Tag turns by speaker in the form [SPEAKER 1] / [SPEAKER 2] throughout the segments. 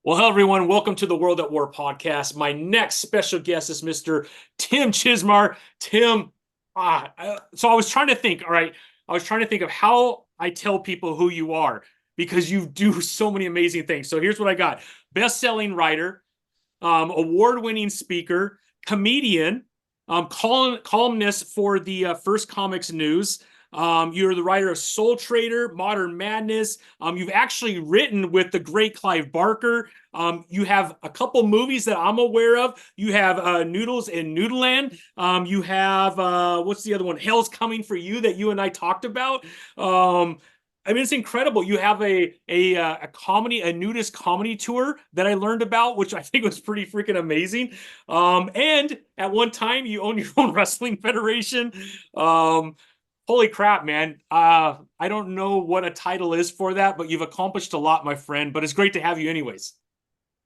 [SPEAKER 1] Well, hello, everyone. Welcome to the World at War podcast. My next special guest is Mr. Tim Chizmar. Tim, so I was trying to think, all right, I was trying to think of how I tell people who you are because you do so many amazing things. So here's what I got. Best-selling writer, award-winning speaker, comedian, columnist for the First Comics News. You're the writer of Soul Trader, Modern Madness. You've actually written with the great Clive Barker. You have a couple movies that I'm aware of. You have Noodles in Noodleland. You have what's the other one? Hell's Coming for You that you and I talked about. I mean, it's incredible. You have a comedy, a nudist comedy tour that I learned about, which I think was pretty freaking amazing. And at one time, you own your own wrestling federation. Holy crap, man. I don't know what a title is for that, but you've accomplished a lot, my friend. But it's great to have you anyways.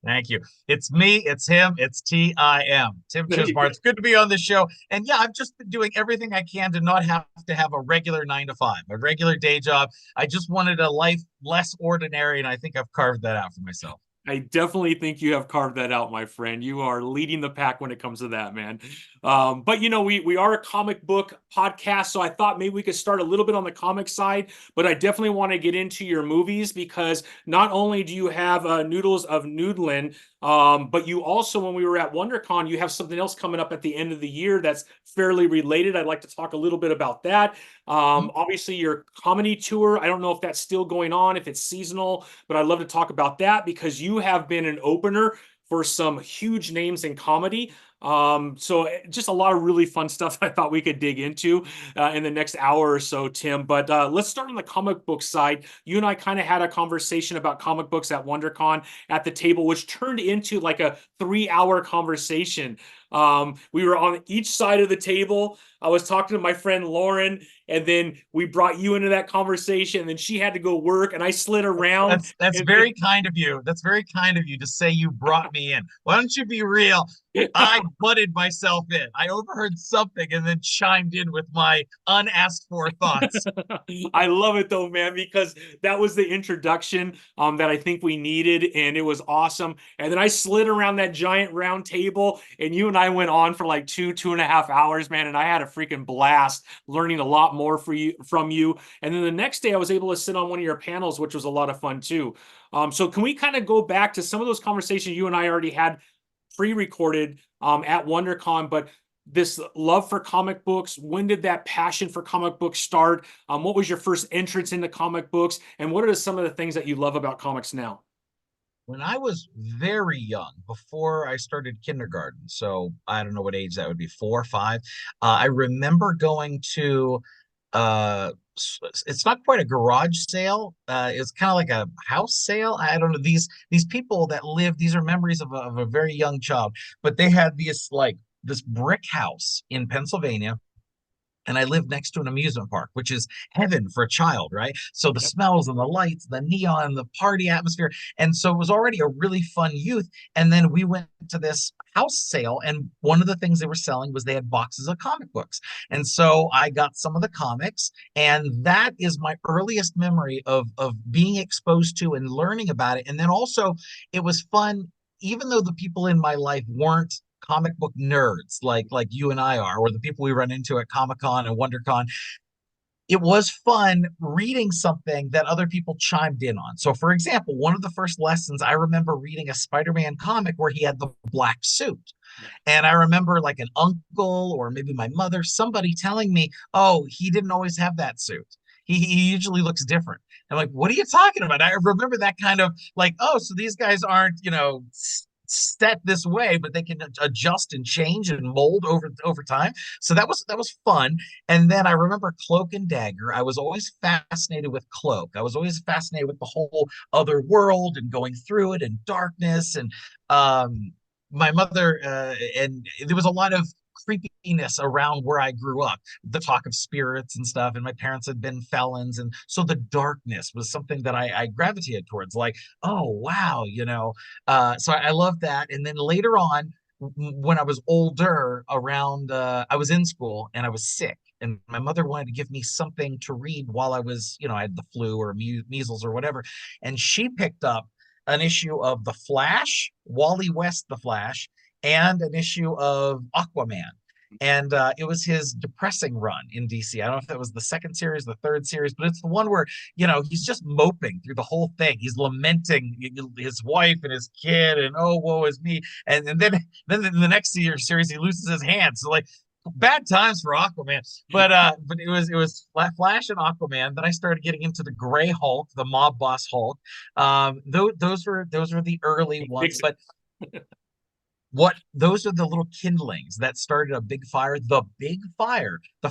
[SPEAKER 2] Thank you. It's me, it's him, it's Tim. Tim Chizmar. It's good to be on the show. And yeah, I've just been doing everything I can to not have to have a regular 9 to 5, a regular day job. I just wanted a life less ordinary, and I think I've carved that out for myself.
[SPEAKER 1] I definitely think you have carved that out, my friend. You are leading the pack when it comes to that, man. But we are a comic book podcast, so I thought maybe we could start a little bit on the comic side. But I definitely want to get into your movies because not only do you have Noodles of Noodland, but you also, when we were at WonderCon, you have something else coming up at the end of the year that's fairly related. I'd like to talk a little bit about that. Obviously, your comedy tour, I don't know if that's still going on, if it's seasonal, but I'd love to talk about that because you have been an opener for some huge names in comedy. So just a lot of really fun stuff I thought we could dig into in the next hour or so, Tim. But let's start on the comic book side. You and I kind of had a conversation about comic books at WonderCon at the table, which turned into like a 3-hour conversation. We were on each side of the table. I was talking to my friend Lauren, and then we brought you into that conversation, and then she had to go work, and I slid around.
[SPEAKER 2] That's very kind of you. That's very kind of you to say you brought me in. Why don't you be real? I butted myself in. I overheard something and then chimed in with my unasked for thoughts.
[SPEAKER 1] I love it though, man, because that was the introduction that I think we needed, and it was awesome. And then I slid around that giant round table, and you and I went on for like 2.5 hours, man, and I had a freaking blast learning a lot more from you. And then the next day, I was able to sit on one of your panels, which was a lot of fun too. So can we kind of go back to some of those conversations you and I already had pre-recorded at WonderCon, but this love for comic books, when did that passion for comic books start? What was your first entrance into comic books? And what are some of the things that you love about comics now?
[SPEAKER 2] When I was very young, before I started kindergarten, so I don't know what age that would be, 4 or 5, I remember going to it's not quite a garage sale. It's kind of like a house sale. I don't know. These people that live, these are memories of a very young child, but they had this brick house in Pennsylvania, and I live next to an amusement park, which is heaven for a child, right? So the smells and the lights, the neon, the party atmosphere. And so it was already a really fun youth. And then we went to this house sale, and one of the things they were selling was they had boxes of comic books. And so I got some of the comics, and that is my earliest memory of being exposed to and learning about it. And then also it was fun, even though the people in my life weren't comic book nerds like you and I are, or the people we run into at Comic-Con and WonderCon. It was fun reading something that other people chimed in on. So, for example, one of the first lessons, I remember reading a Spider-Man comic where he had the black suit. And I remember like an uncle or maybe my mother, somebody telling me, oh, he didn't always have that suit. He usually looks different. I'm like, what are you talking about? I remember that kind of like, oh, so these guys aren't, set this way, but they can adjust and change and mold over time. So that was fun. And then I remember Cloak and Dagger. I was always fascinated with Cloak. I was always fascinated with the whole other world and going through it and darkness. And my mother and there was a lot of creepiness around where I grew up, the talk of spirits and stuff. And my parents had been felons. And so the darkness was something that I gravitated towards, like, oh, wow. So I love that. And then later on, when I was older, around, I was in school and I was sick. And my mother wanted to give me something to read while I was, I had the flu or measles or whatever. And she picked up an issue of The Flash, Wally West, The Flash, and an issue of Aquaman. And it was his depressing run in DC. I don't know if that was the second series, the third series, but it's the one where, he's just moping through the whole thing. He's lamenting his wife and his kid, and oh, woe is me. And then in the next series, he loses his hand. So like, bad times for Aquaman. But it was Flash and Aquaman. Then I started getting into the Gray Hulk, the mob boss Hulk. Those were the early ones, but those are the little kindlings that started a big fire. The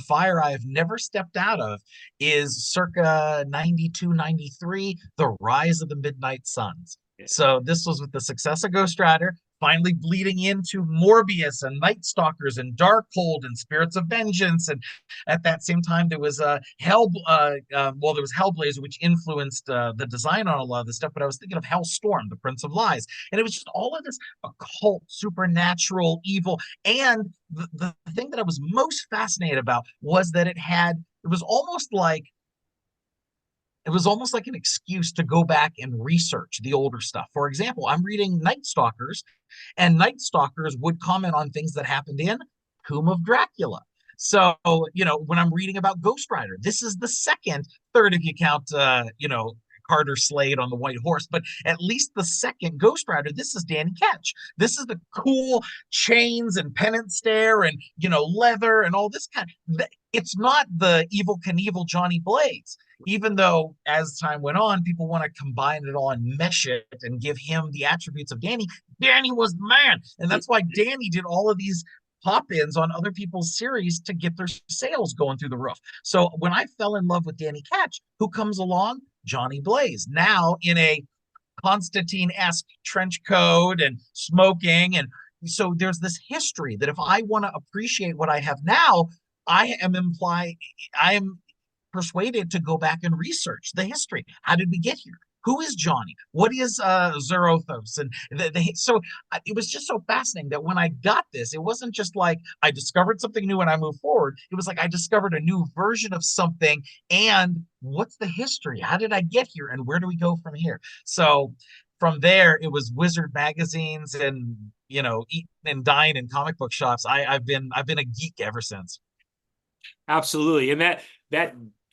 [SPEAKER 2] fire I have never stepped out of, is circa 92, 93, The Rise of the Midnight Suns. So this was with the success of Ghost Rider, finally bleeding into Morbius and Night Stalkers and Darkhold and Spirits of Vengeance. And at that same time, there was there was Hellblazer, which influenced the design on a lot of this stuff. But I was thinking of Hellstorm, the Prince of Lies, and it was just all of this occult, supernatural, evil. And the thing that I was most fascinated about was that it was almost like an excuse to go back and research the older stuff. For example, I'm reading Night Stalkers, and Night Stalkers would comment on things that happened in Tomb of Dracula. So, when I'm reading about Ghost Rider, this is the third if you count, Carter Slade on the white horse, but at least the second Ghost Rider, this is Danny Ketch. This is the cool chains and penance stare and, leather and all this it's not the Evel Knievel Johnny Blaze, even though as time went on, people want to combine it all and mesh it and give him the attributes of Danny. Danny was the man. And that's why Danny did all of these pop-ins on other people's series to get their sales going through the roof. So when I fell in love with Danny Ketch, who comes along? Johnny Blaze, now in a Constantine-esque trench coat and smoking. And so there's this history that if I want to appreciate what I have now, I am persuaded to go back and research the history. How did we get here? Who is Johnny? What is Zarathos? And so it was just so fascinating that when I got this, it wasn't just like I discovered something new and I moved forward. It was like I discovered a new version of something. And what's the history? How did I get here? And where do we go from here? So from there, it was Wizard magazines and eating and dying in comic book shops. I've been a geek ever since.
[SPEAKER 1] Absolutely, and that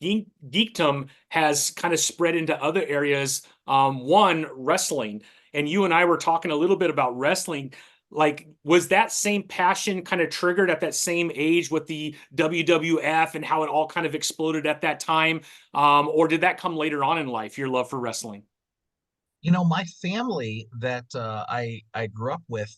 [SPEAKER 1] geekdom has kind of spread into other areas. One, wrestling, and you and I were talking a little bit about wrestling. Like, was that same passion kind of triggered at that same age with the WWF and how it all kind of exploded at that time? Or did that come later on in life, your love for wrestling?
[SPEAKER 2] My family that I grew up with,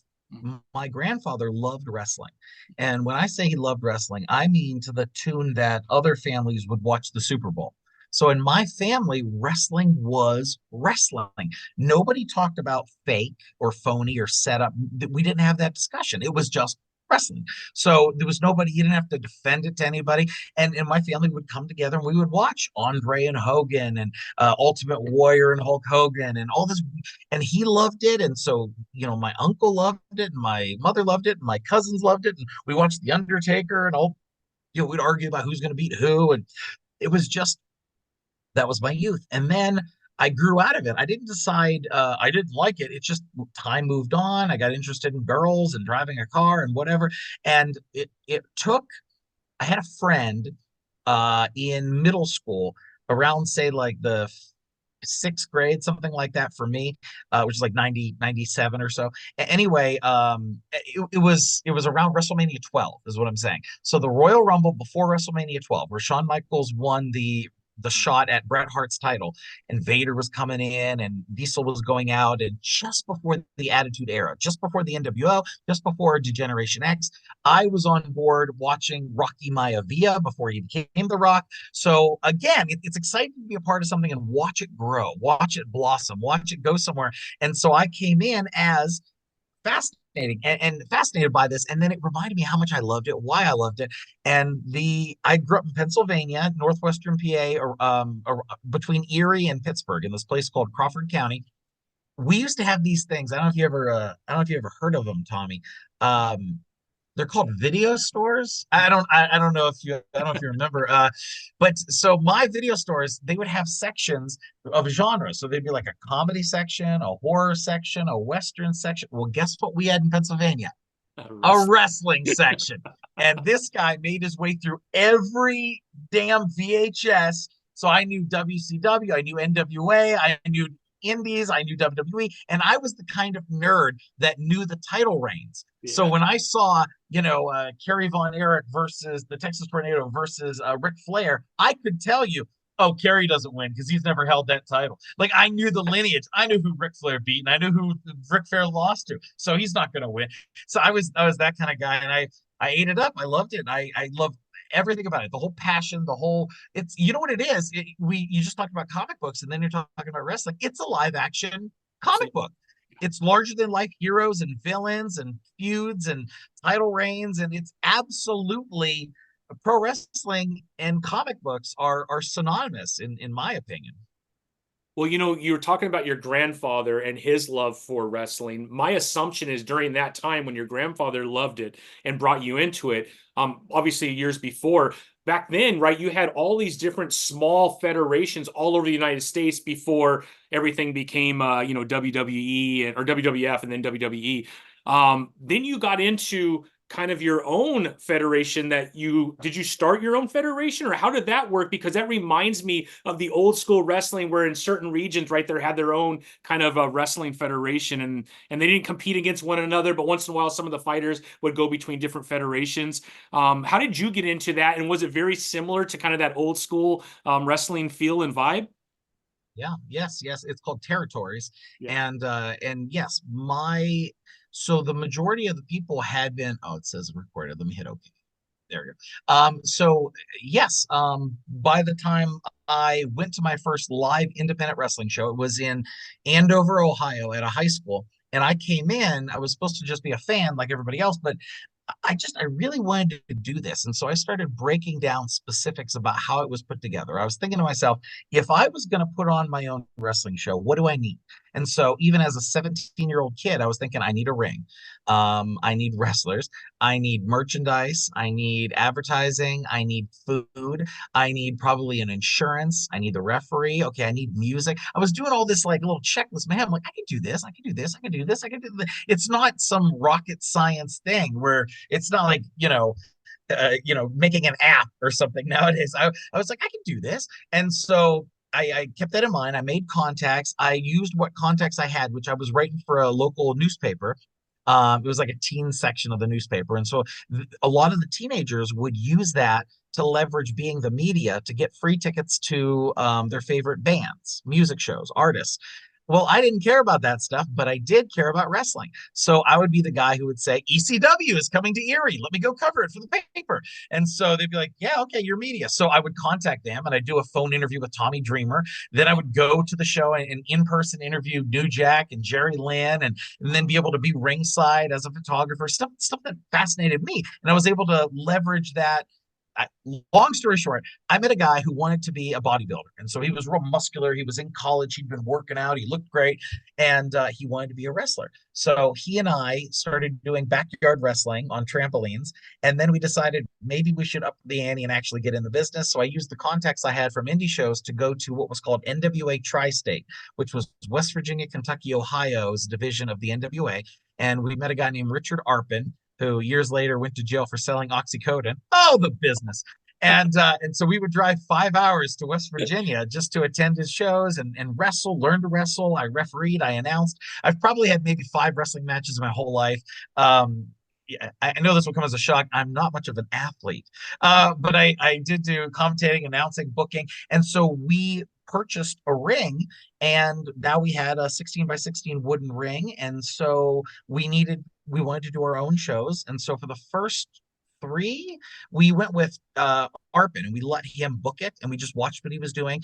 [SPEAKER 2] my grandfather loved wrestling. And when I say he loved wrestling, I mean to the tune that other families would watch the Super Bowl. So in my family, wrestling was wrestling. Nobody talked about fake or phony or setup. We didn't have that discussion. It was just wrestling. So there was nobody, you didn't have to defend it to anybody. And my family would come together and we would watch Andre and Hogan and Ultimate Warrior and Hulk Hogan and all this. And he loved it. And so, my uncle loved it and my mother loved it and my cousins loved it. And we watched The Undertaker and all, we'd argue about who's going to beat who. And it was just, that was my youth. And then I grew out of it. I didn't decide I didn't like it. It's just time moved on. I got interested in girls and driving a car and whatever. And it took, I had a friend in middle school around, say, like the sixth grade, something like that for me, which is like 97 or so. Anyway, it was around WrestleMania 12 is what I'm saying. So the Royal Rumble before WrestleMania 12, where Shawn Michaels won the shot at Bret Hart's title, and Vader was coming in and Diesel was going out, and just before the Attitude Era, just before the NWO, just before Degeneration X, I was on board watching Rocky Maivia before he became The Rock. So again, it's exciting to be a part of something and watch it grow, watch it blossom, watch it go somewhere. And so I came in as fascinating and fascinated by this, and then it reminded me how much I loved it, why I loved it. And I grew up in Pennsylvania, northwestern PA, or between Erie and Pittsburgh, in this place called Crawford County. We used to have these things. I don't know if you ever heard of them, Tommy. they're called video stores. I don't know if you I don't know if you remember. But so my video stores, they would have sections of genre. So they'd be like a comedy section, a horror section, a western section. Well, guess what we had in Pennsylvania? A
[SPEAKER 1] Wrestling.
[SPEAKER 2] wrestling section. And this guy made his way through every damn VHS. So I knew WCW, I knew NWA, I knew Indies, I knew WWE, and I was the kind of nerd that knew the title reigns. So
[SPEAKER 1] Yeah.
[SPEAKER 2] when I saw, Kerry Von Erich versus the Texas Tornado versus Ric Flair, I could tell you, oh, Kerry doesn't win because he's never held that title. Like I knew the lineage, I knew who Ric Flair beat, and I knew who Ric Flair lost to. So he's not going to win. So I was that kind of guy, and I ate it up. I loved it. I love everything about it. The whole passion, the whole it's you know what it is. You just talked about comic books, and then you're talking about wrestling. It's a live action comic book. It's larger than life heroes and villains and feuds and title reigns, and it's absolutely pro wrestling and comic books are synonymous in my opinion.
[SPEAKER 1] Well, you were talking about your grandfather and his love for wrestling. My assumption is during that time when your grandfather loved it and brought you into it, obviously years before, back then, right, you had all these different small federations all over the United States before everything became, WWE or WWF and then WWE. Then you got into kind of your own federation did you start your own federation or how did that work? Because that reminds me of the old school wrestling where in certain regions, right, there had their own kind of a wrestling federation and they didn't compete against one another, but once in a while some of the fighters would go between different federations. How did you get into that? And was it very similar to kind of that old school wrestling feel and vibe?
[SPEAKER 2] Yeah, yes. It's called territories.
[SPEAKER 1] Yeah.
[SPEAKER 2] And yes, my so the majority of the people had been, oh, it says recorded. Let me hit OK. There we go. So yes, by the time I went to my first live independent wrestling show, it was in Andover, Ohio, at a high school. And I came in, I was supposed to just be a fan like everybody else, but I really wanted to do this. And so I started breaking down specifics about how it was put together. I was thinking to myself, if I was going to put on my own wrestling show, what do I need? And so even as a 17-year-old kid, I was thinking I need a ring. I need wrestlers. I need merchandise. I need advertising. I need food. I need probably an insurance. I need the referee. Okay, I need music. I was doing all this like little checklist. Man, I'm like, I can do this. I can do this. I can do this. I can do this. It's not some rocket science thing where it's not like, making an app or something nowadays. I was like, I can do this. And so I kept that in mind. I made contacts. I used what contacts I had, which I was writing for a local newspaper. It was like a teen section of the newspaper. And so a lot of the teenagers would use that to leverage being the media to get free tickets to their favorite bands, music shows, artists. Well, I didn't care about that stuff, but I did care about wrestling. So I would be the guy who would say, ECW is coming to Erie. Let me go cover it for the paper. And so they'd be like, yeah, okay, you're media. So I would contact them and I'd do a phone interview with Tommy Dreamer. Then I would go to the show and in-person interview New Jack and Jerry Lynn and then be able to be ringside as a photographer, stuff that fascinated me. And I was able to leverage that. Long story short, I met a guy who wanted to be a bodybuilder. And so he was real muscular. He was in college. He'd been working out. He looked great. And he wanted to be a wrestler. So he and I started doing backyard wrestling on trampolines. And then we decided maybe we should up the ante and actually get in the business. So I used the contacts I had from indie shows to go to what was called NWA Tri-State, which was West Virginia, Kentucky, Ohio's division of the NWA. And we met a guy named Richard Arpin, who years later went to jail for selling oxycodone. Oh, the business. And so we would drive 5 hours to West Virginia just to attend his shows and wrestle, learn to wrestle. I refereed, I announced. I've probably had maybe 5 wrestling matches in my whole life. Yeah, I know this will come as a shock. I'm not much of an athlete, but I did do commentating, announcing, booking. And so we purchased a ring and now we had a 16 by 16 wooden ring. And so we wanted to do our own shows. And so for the first three, we went with Arpin and we let him book it and we just watched what he was doing.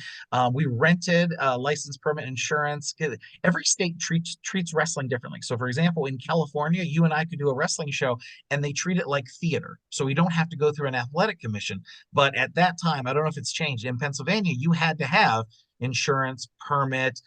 [SPEAKER 2] We rented license, permit, insurance. Every state treats wrestling differently. So for example, in California, you and I could do a wrestling show and they treat it like theater. So we don't have to go through an athletic commission. But at that time, I don't know if it's changed. In Pennsylvania, you had to have insurance, permit,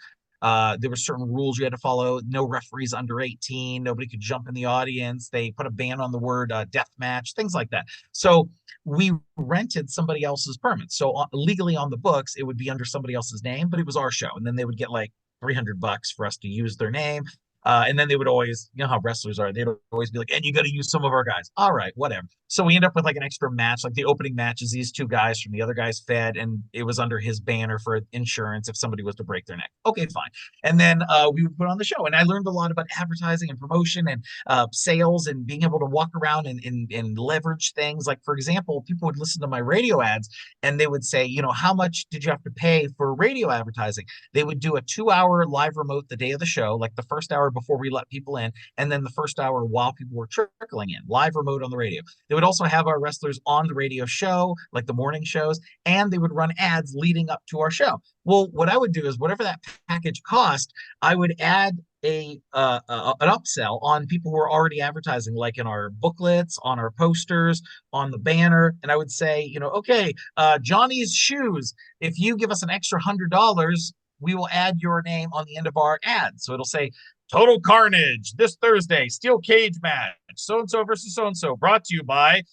[SPEAKER 2] There were certain rules you had to follow. No referees under 18. Nobody could jump in the audience. They put a ban on the word death match, things like that. So we rented somebody else's permit. So legally on the books, it would be under somebody else's name, but it was our show. And then they would get like $300 for us to use their name. And then they would always, you know how wrestlers are, they'd always be like, and you got to use some of our guys. All right, whatever. So we end up with like an extra match. Like the opening match is these two guys from the other guy's fed, and it was under his banner for insurance if somebody was to break their neck. Okay, fine. And then we would put on the show. And I learned a lot about advertising and promotion and sales and being able to walk around and leverage things. Like, for example, people would listen to my radio ads and they would say, you know, how much did you have to pay for radio advertising? They would do a 2-hour live remote the day of the show, like the first hour before we let people in, and then the first hour while people were trickling in, live remote on the radio. They would also have our wrestlers on the radio show, like the morning shows, and they would run ads leading up to our show. Well, what I would do is whatever that package cost, I would add an upsell on people who are already advertising, like in our booklets, on our posters, on the banner. And I would say, you know, okay, Johnny's shoes, if you give us an extra $100, we will add your name on the end of our ad. So it'll say Total Carnage this Thursday, steel cage match, so and so versus so and so, brought to you by,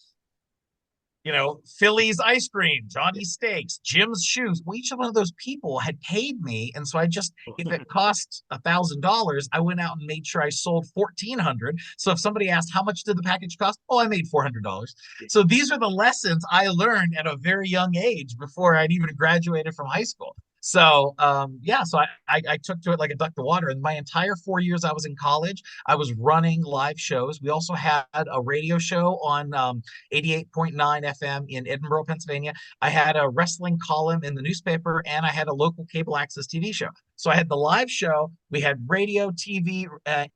[SPEAKER 2] you know, Philly's ice cream, Johnny's steaks, Jim's shoes. Well, each one of those people had paid me, and so I just, if it cost $1,000, I went out and made sure I sold 1,400. So if somebody asked how much did the package cost, oh, I made $400. So these are the lessons I learned at a very young age before I'd even graduated from high school. So yeah, so I took to it like a duck to water. And my entire 4 years I was in college, I was running live shows. We also had a radio show on 88.9 FM in Edinburgh, Pennsylvania. I had a wrestling column in the newspaper, and I had a local cable access TV show. So I had the live show, we had radio, TV, uh,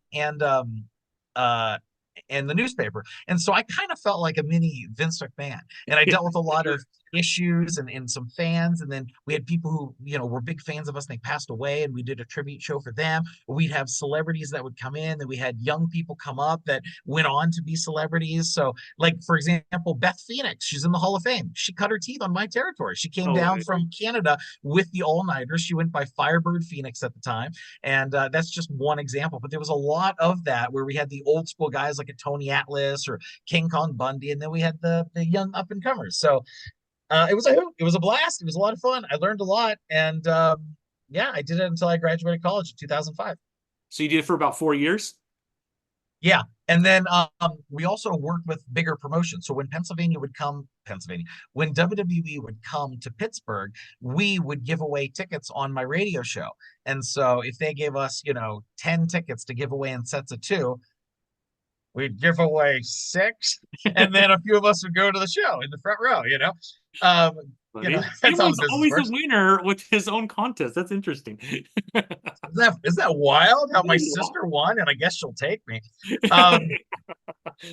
[SPEAKER 2] and the newspaper. And so I kind of felt like a mini Vince McMahon. And I dealt with a lot of issues and some fans. And then we had people who, you know, were big fans of us and they passed away, and we did a tribute show for them. We'd have celebrities that would come in, and we had young people come up that went on to be celebrities. So, like, for example, Beth Phoenix, she's in the Hall of Fame. She cut her teeth on my territory. She came down from Canada with the all-nighters. She went by Firebird Phoenix at the time. And that's just one example. But there was a lot of that where we had the old school guys like a Tony Atlas or King Kong Bundy, and then we had the young up and comers. So it was a hoot. It was a blast. It was a lot of fun. I learned a lot, and yeah, I did it until I graduated college in 2005.
[SPEAKER 1] So you did it for about 4 years?
[SPEAKER 2] Yeah, and then we also worked with bigger promotions. So when when WWE would come to Pittsburgh, we would give away tickets on my radio show. And so if they gave us, you know, 10 tickets to give away in sets of two, we'd give away 6, and then a few of us would go to the show in the front row, you know. You know, that's how the business
[SPEAKER 1] always
[SPEAKER 2] works.
[SPEAKER 1] a winner with his own contest. That's interesting.
[SPEAKER 2] Is that wild? How my sister won, and I guess she'll take me.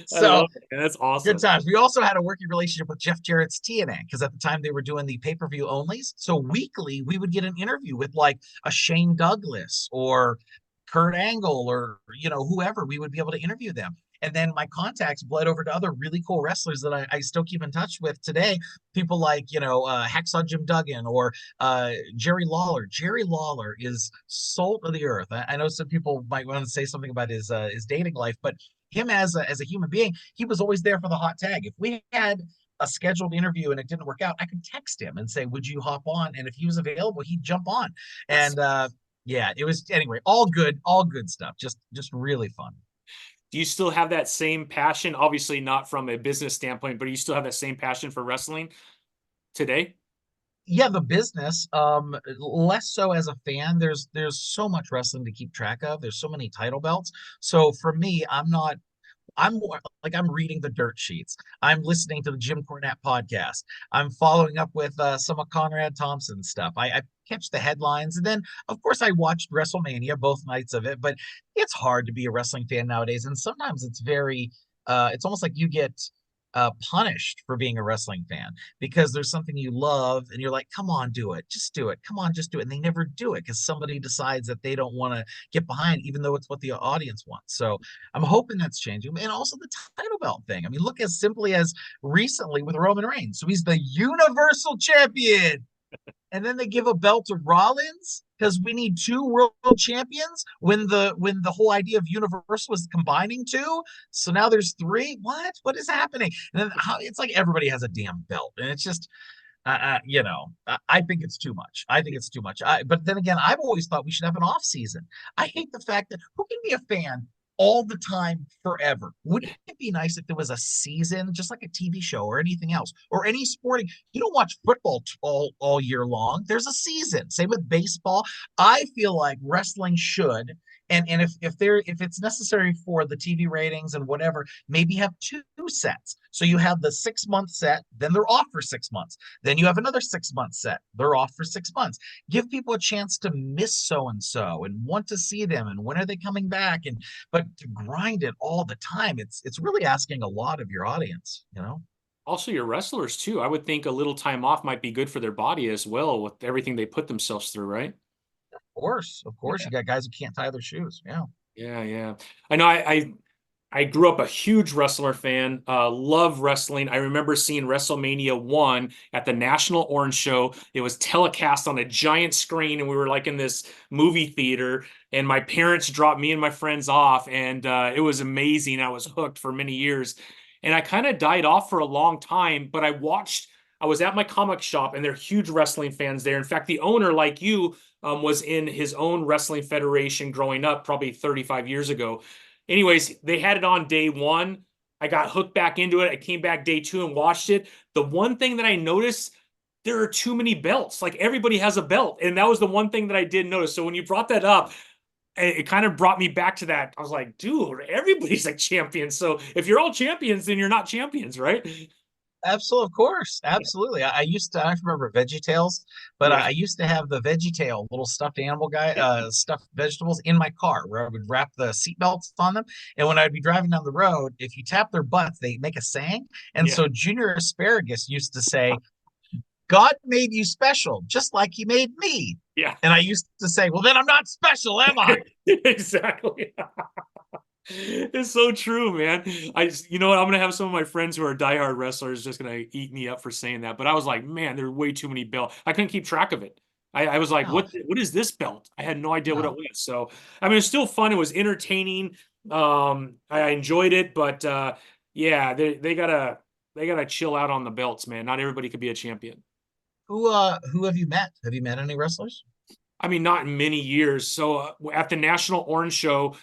[SPEAKER 2] So
[SPEAKER 1] that's awesome.
[SPEAKER 2] Good times. We also had a working relationship with Jeff Jarrett's TNA, because at the time they were doing the pay-per-view onlys. So weekly we would get an interview with like a Shane Douglas or Kurt Angle or, you know, whoever. We would be able to interview them. And then my contacts bled over to other really cool wrestlers that I still keep in touch with today. People like, you know, Hacksaw Jim Duggan or Jerry Lawler. Jerry Lawler is salt of the earth. I know some people might want to say something about his dating life, but him as a human being, he was always there for the hot tag. If we had a scheduled interview and it didn't work out, I could text him and say, would you hop on? And if he was available, he'd jump on. And yeah, it was, anyway, all good stuff. Just really fun.
[SPEAKER 1] Do you still have that same passion? Obviously not from a business standpoint, but do you still have that same passion for wrestling today?
[SPEAKER 2] Yeah, the business, less so as a fan. There's so much wrestling to keep track of. There's so many title belts. So for me, I'm more like I'm reading the dirt sheets. I'm listening to the Jim Cornette podcast. I'm following up with some of Conrad Thompson's stuff. I catch the headlines, and then of course I watched WrestleMania, both nights of it. But it's hard to be a wrestling fan nowadays, and sometimes it's very it's almost like you get punished for being a wrestling fan, because there's something you love and you're like, come on, do it, just do it, come on, just do it, and they never do it because somebody decides that they don't want to get behind, even though it's what the audience wants. So I'm hoping that's changing. And also the title belt thing, I mean, look, as simply as recently with Roman Reigns. So he's the Universal Champion, and then they give a belt to Rollins. because we need two world champions when the whole idea of Universal was combining two. So now there's three. What is happening? And then it's like everybody has a damn belt, and it's just I think it's too much. I think it's too much. But then again, I've always thought we should have an off season. I hate the fact that who can be a fan all the time forever? Wouldn't it be nice if there was a season, just like a TV show or anything else, or any sporting? You don't watch football all year long. There's a season. Same with baseball. I feel like wrestling should. And if it's necessary for the TV ratings and whatever, maybe have two sets. So you have the 6 month set, then they're off for 6 months. Then you have another 6 month set. They're off for 6 months. Give people a chance to miss so and so and want to see them and when are they coming back? And but to grind it all the time, it's really asking a lot of your audience, you know?
[SPEAKER 1] Also, your wrestlers too. I would think a little time off might be good for their body as well with everything they put themselves through, right?
[SPEAKER 2] Of course, you got guys who can't tie their shoes. Yeah.
[SPEAKER 1] Yeah, yeah. I know I grew up a huge wrestler fan, love wrestling. I remember seeing WrestleMania 1 at the National Orange Show. It was telecast on a giant screen, and we were like in this movie theater, and my parents dropped me and my friends off, and it was amazing. I was hooked for many years. And I kind of died off for a long time, but I was at my comic shop, and they're huge wrestling fans there. In fact, the owner, like you, was in his own wrestling federation growing up, probably 35 years ago. Anyways, they had it on day one. I got hooked back into it. I came back day two and watched it. The one thing that I noticed, there are too many belts. Like everybody has a belt. And that was the one thing that I did notice. So when you brought that up, it kind of brought me back to that. I was like, dude, everybody's like champions. So if you're all champions, then you're not champions, right?
[SPEAKER 2] Absolutely, of course, absolutely. I used to. I don't remember Veggie Tales, but
[SPEAKER 1] Yeah.
[SPEAKER 2] I used to have the Veggie Tale little stuffed animal guy, stuffed vegetables in my car, where I would wrap the seatbelts on them. And when I'd be driving down the road, if you tap their butts, they make a saying. And
[SPEAKER 1] Yeah.
[SPEAKER 2] so Junior Asparagus used to say, "God made you special, just like He made me."
[SPEAKER 1] Yeah.
[SPEAKER 2] And I used to say, "Well, then I'm not special, am I?"
[SPEAKER 1] Exactly. It's so true, man. You know what? I'm gonna have some of my friends who are diehard wrestlers just gonna eat me up for saying that. But I was like, man, there are way too many belts. I couldn't keep track of it. I was like,
[SPEAKER 2] No,
[SPEAKER 1] what is this belt? I had no idea what it
[SPEAKER 2] no.
[SPEAKER 1] was. So I mean, it's still fun. It was entertaining. I enjoyed it, but yeah, they gotta chill out on the belts, man. Not everybody could be a champion.
[SPEAKER 2] Who have you met? Have you met any wrestlers?
[SPEAKER 1] I mean, not in many years. So at the National Orange Show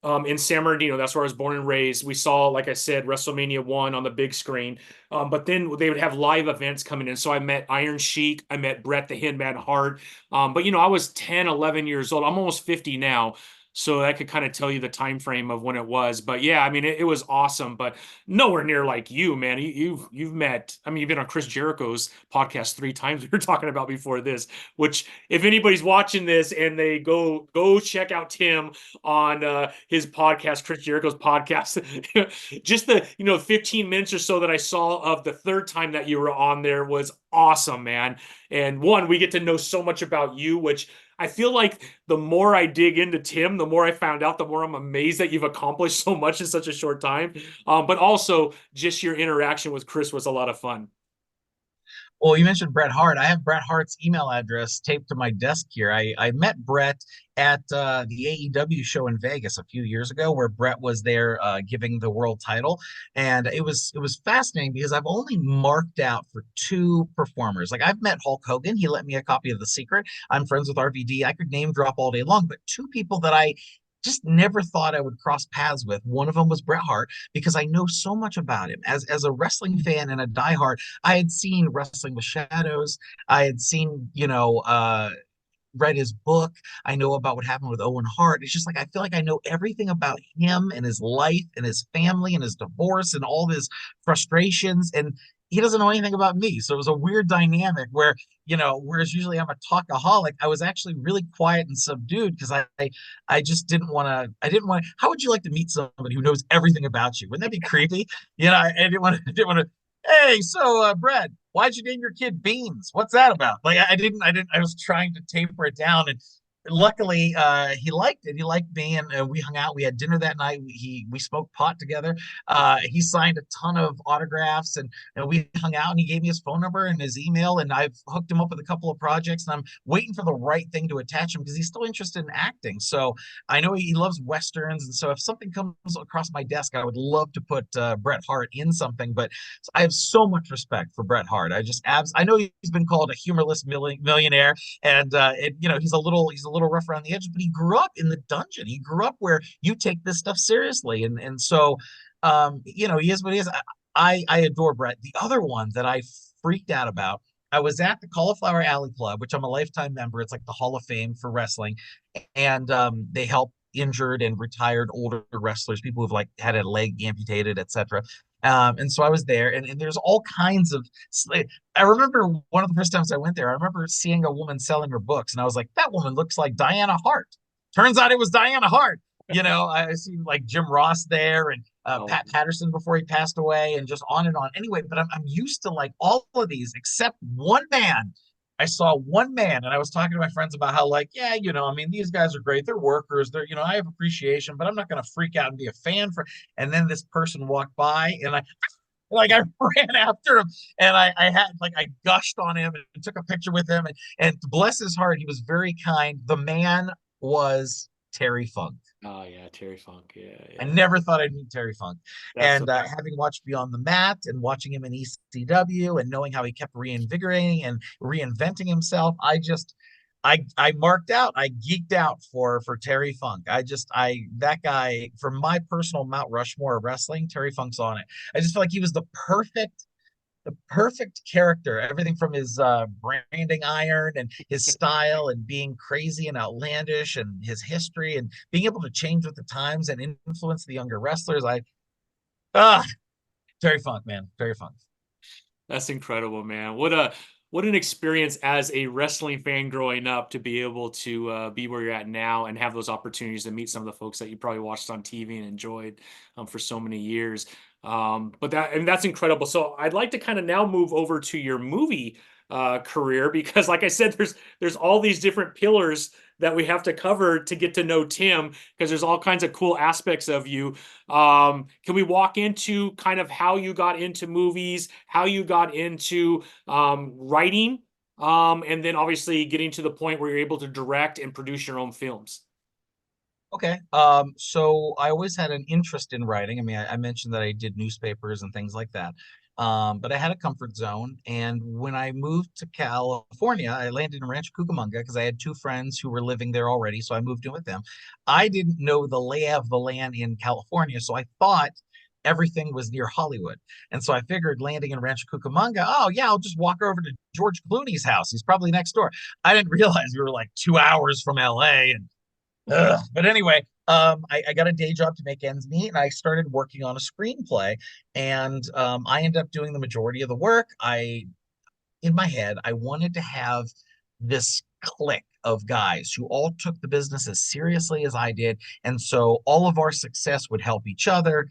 [SPEAKER 1] in San Bernardino, that's where I was born and raised. We saw, like I said, WrestleMania 1 on the big screen. But then they would have live events coming in. So I met Iron Sheik. I met Bret the Hitman Hart. But, I was 10, 11 years old. I'm almost 50 now. So I could kind of tell you the time frame of when it was. But yeah, I mean, it was awesome, but nowhere near like you, man. You've met, I mean, you've been on Chris Jericho's podcast 3 times we were talking about before this, which if anybody's watching this and they go check out Tim on his podcast, Chris Jericho's podcast, just the 15 minutes or so that I saw of the third time that you were on there was awesome, man. And one, we get to know so much about you, which I feel like the more I dig into Tim, the more I found out, the more I'm amazed that you've accomplished so much in such a short time. But also just your interaction with Chris was a lot of fun.
[SPEAKER 2] Well, you mentioned Bret Hart. I have Bret Hart's email address taped to my desk here. I met Bret at the AEW show in Vegas a few years ago, where Bret was there giving the world title, and it was fascinating because I've only marked out for two performers. Like I've met Hulk Hogan. He lent me a copy of The Secret. I'm friends with RVD. I could name drop all day long, but two people that I just never thought I would cross paths with. One of them was Bret Hart because I know so much about him. As a wrestling fan and a diehard, I had seen Wrestling with Shadows. I had seen, read his book. I know about what happened with Owen Hart. It's just like I feel like I know everything about him and his life and his family and his divorce and all his frustrations. And he doesn't know anything about me. So it was a weird dynamic where, whereas usually I'm a talkaholic, I was actually really quiet and subdued because I just didn't want to. How would you like to meet somebody who knows everything about you? Wouldn't that be creepy? I didn't want to. Hey, so Brad, why'd you name your kid Beans? What's that about? Like I didn't. I was trying to taper it down, and luckily he liked it. He liked me, and we hung out. We had dinner that night. We smoked pot together. He signed a ton of autographs, and we hung out, and he gave me his phone number and his email, and I've hooked him up with a couple of projects, and I'm waiting for the right thing to attach him because he's still interested in acting. So I know he loves westerns, and so if something comes across my desk, I would love to put Bret Hart in something. But I have so much respect for Bret Hart. I know he's been called a humorless millionaire, and he's a little rough around the edges, but he grew up in the dungeon. He grew up where you take this stuff seriously, and so he is what he is. I adore Bret. The other one that I freaked out about, I was at the Cauliflower Alley Club, which I'm a lifetime member. It's like the Hall of Fame for wrestling, and they help injured and retired older wrestlers, people who've like had a leg amputated, etc. And so I was there, and there's all kinds of. I remember one of the first times I went there, I remember seeing a woman selling her books, and I was like, that woman looks like Diana Hart. Turns out it was Diana Hart. I see like Jim Ross there, and
[SPEAKER 1] Oh,
[SPEAKER 2] Pat Patterson before he passed away, and just on and on. Anyway, but I'm used to like all of these except one man. I saw one man, and I was talking to my friends about how, like, yeah, I mean, these guys are great. They're workers. I have appreciation, but I'm not going to freak out and be a fan for. And then this person walked by, and I ran after him, and I gushed on him and took a picture with him, and bless his heart, he was very kind. The man was Terry Funk.
[SPEAKER 1] oh yeah, Terry Funk. Yeah,
[SPEAKER 2] I
[SPEAKER 1] yeah.
[SPEAKER 2] never thought I'd meet Terry Funk.
[SPEAKER 1] That's
[SPEAKER 2] And
[SPEAKER 1] so
[SPEAKER 2] having watched Beyond the Mat and watching him in ECW and knowing how he kept reinvigorating and reinventing himself, I marked out. I geeked out for Terry Funk. That guy, for my personal Mount Rushmore of wrestling, Terry Funk's on it. I just feel like he was the perfect character, everything from his branding iron and his style and being crazy and outlandish and his history and being able to change with the times and influence the younger wrestlers. Ah Terry Funk, man. Terry Funk.
[SPEAKER 1] That's incredible, man. What an experience as a wrestling fan growing up to be able to be where you're at now and have those opportunities to meet some of the folks that you probably watched on TV and enjoyed for so many years. But that's incredible. So I'd like to kind of now move over to your movie career because, like I said, there's all these different pillars that we have to cover to get to know Tim because there's all kinds of cool aspects of you. Can we walk into kind of how you got into movies, how you got into writing, and then obviously getting to the point where you're able to direct and produce your own films?
[SPEAKER 2] Okay. So I always had an interest in writing. I mean, I mentioned that I did newspapers and things like that. But I had a comfort zone. And when I moved to California, I landed in Rancho Cucamonga because I had two friends who were living there already. So I moved in with them. I didn't know the lay of the land in California. So I thought everything was near Hollywood. And so I figured landing in Rancho Cucamonga, oh, yeah, I'll just walk over to George Clooney's house. He's probably next door. I didn't realize we were like 2 hours from LA. And but anyway, I got a day job to make ends meet, and I started working on a screenplay. And I ended up doing the majority of the work. In my head, I wanted to have this clique of guys who all took the business as seriously as I did, and so all of our success would help each other.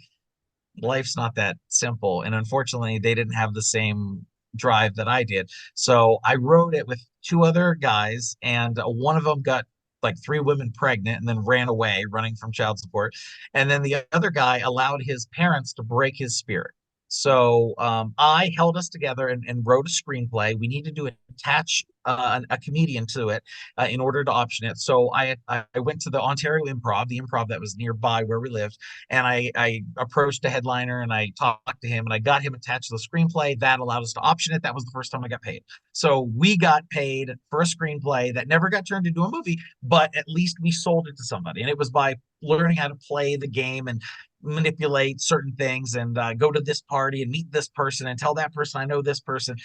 [SPEAKER 2] Life's not that simple, and unfortunately, they didn't have the same drive that I did. So I wrote it with two other guys, and one of them got like three women pregnant and then ran away running from child support. And then the other guy allowed his parents to break his spirit. So I held us together and wrote a screenplay. We needed to attach a comedian to it in order to option it. So I went to the Ontario Improv, the improv that was nearby where we lived, and I approached a headliner and I talked to him and I got him attached to the screenplay. That allowed us to option it. That was the first time I got paid. So we got paid for a screenplay that never got turned into a movie, but at least we sold it to somebody. And it was by learning how to play the game and manipulate certain things and go to this party and meet this person and tell that person I know this person.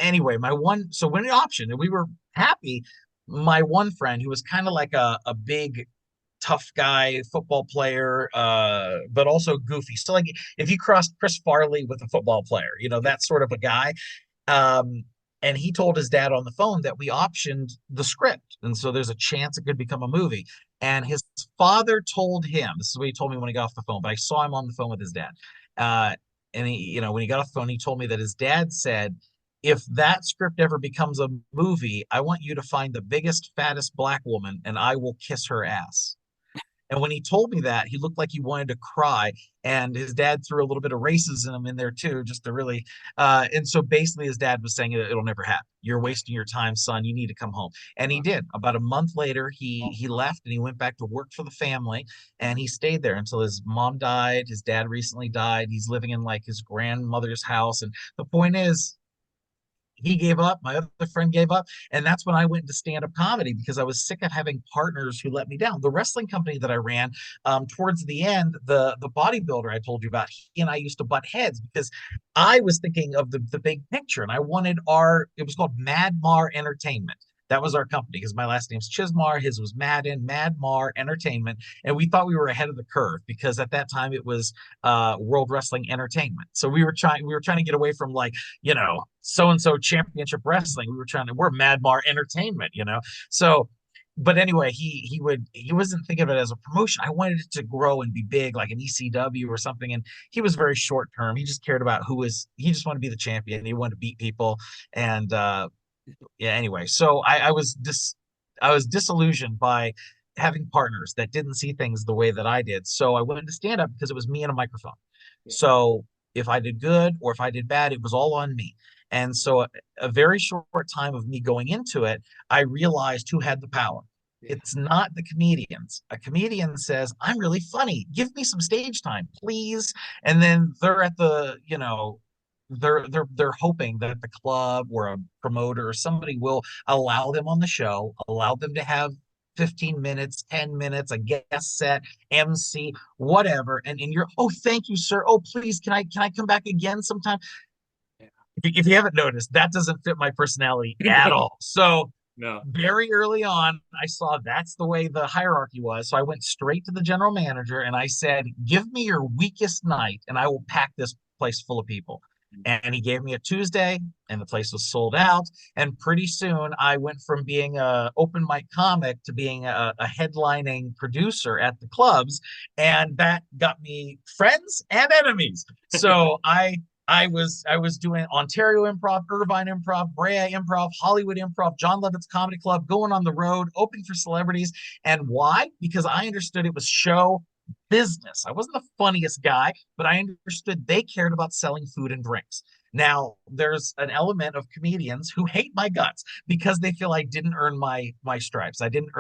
[SPEAKER 2] Anyway, so when it optioned and we were happy, my one friend who was kind of like a big tough guy football player, but also goofy. So like if you crossed Chris Farley with a football player, that sort of a guy. Um, and he told his dad on the phone that we optioned the script. And so there's a chance it could become a movie. And his father told him, this is what he told me when he got off the phone, but I saw him on the phone with his dad. And when he got off the phone, he told me that his dad said, if that script ever becomes a movie, I want you to find the biggest, fattest black woman and I will kiss her ass. And when he told me that, he looked like he wanted to cry. And his dad threw a little bit of racism in there too, just to really. And so basically, his dad was saying it'll never happen. You're wasting your time, son. You need to come home. And he did. About a month later, he left and he went back to work for the family. And he stayed there until his mom died. His dad recently died. He's living in like his grandmother's house. And the point is, he gave up, my other friend gave up, and that's when I went into stand-up comedy because I was sick of having partners who let me down. The wrestling company that I ran, towards the end, the bodybuilder I told you about, he and I used to butt heads because I was thinking of the big picture, and I wanted it was called Mad Mar Entertainment. That was our company because my last name's Chizmar, his was Madden, Mad Mar Entertainment, and we thought we were ahead of the curve because at that time it was World Wrestling Entertainment. So we were trying to get away from like, so and so championship wrestling. We're Mad Mar Entertainment, So but anyway, he wasn't thinking of it as a promotion. I wanted it to grow and be big, like an ECW or something. And he was very short term. He just cared about he just wanted to be the champion. He wanted to beat people. And yeah, anyway, so I was disillusioned by having partners that didn't see things the way that I did. So I went into stand up because it was me and a microphone. So if I did good or if I did bad, it was all on me. And so a very short time of me going into it, I realized who had the power. It's not the comedians. A comedian says, I'm really funny. Give me some stage time, please. And then they're at they're hoping that the club or a promoter or somebody will allow them on the show, allow them to have 15 minutes, 10 minutes, a guest set, MC, whatever. And you're, oh, thank you, sir. Oh, please, can I come back again sometime? If you haven't noticed, that doesn't fit my personality at all. So
[SPEAKER 1] No.
[SPEAKER 2] very early on, I saw that's the way the hierarchy was. So I went straight to the general manager and I said, give me your weakest night and I will pack this place full of people. And he gave me a Tuesday and the place was sold out. And pretty soon I went from being a open mic comic to being a headlining producer at the clubs. And that got me friends and enemies. So I was doing Ontario Improv, Irvine Improv, Brea Improv, Hollywood Improv, John Levitt's Comedy Club, going on the road, opening for celebrities. And why? Because I understood it was show business. I wasn't the funniest guy, but I understood they cared about selling food and drinks. Now, there's an element of comedians who hate my guts because they feel I didn't earn my stripes. I didn't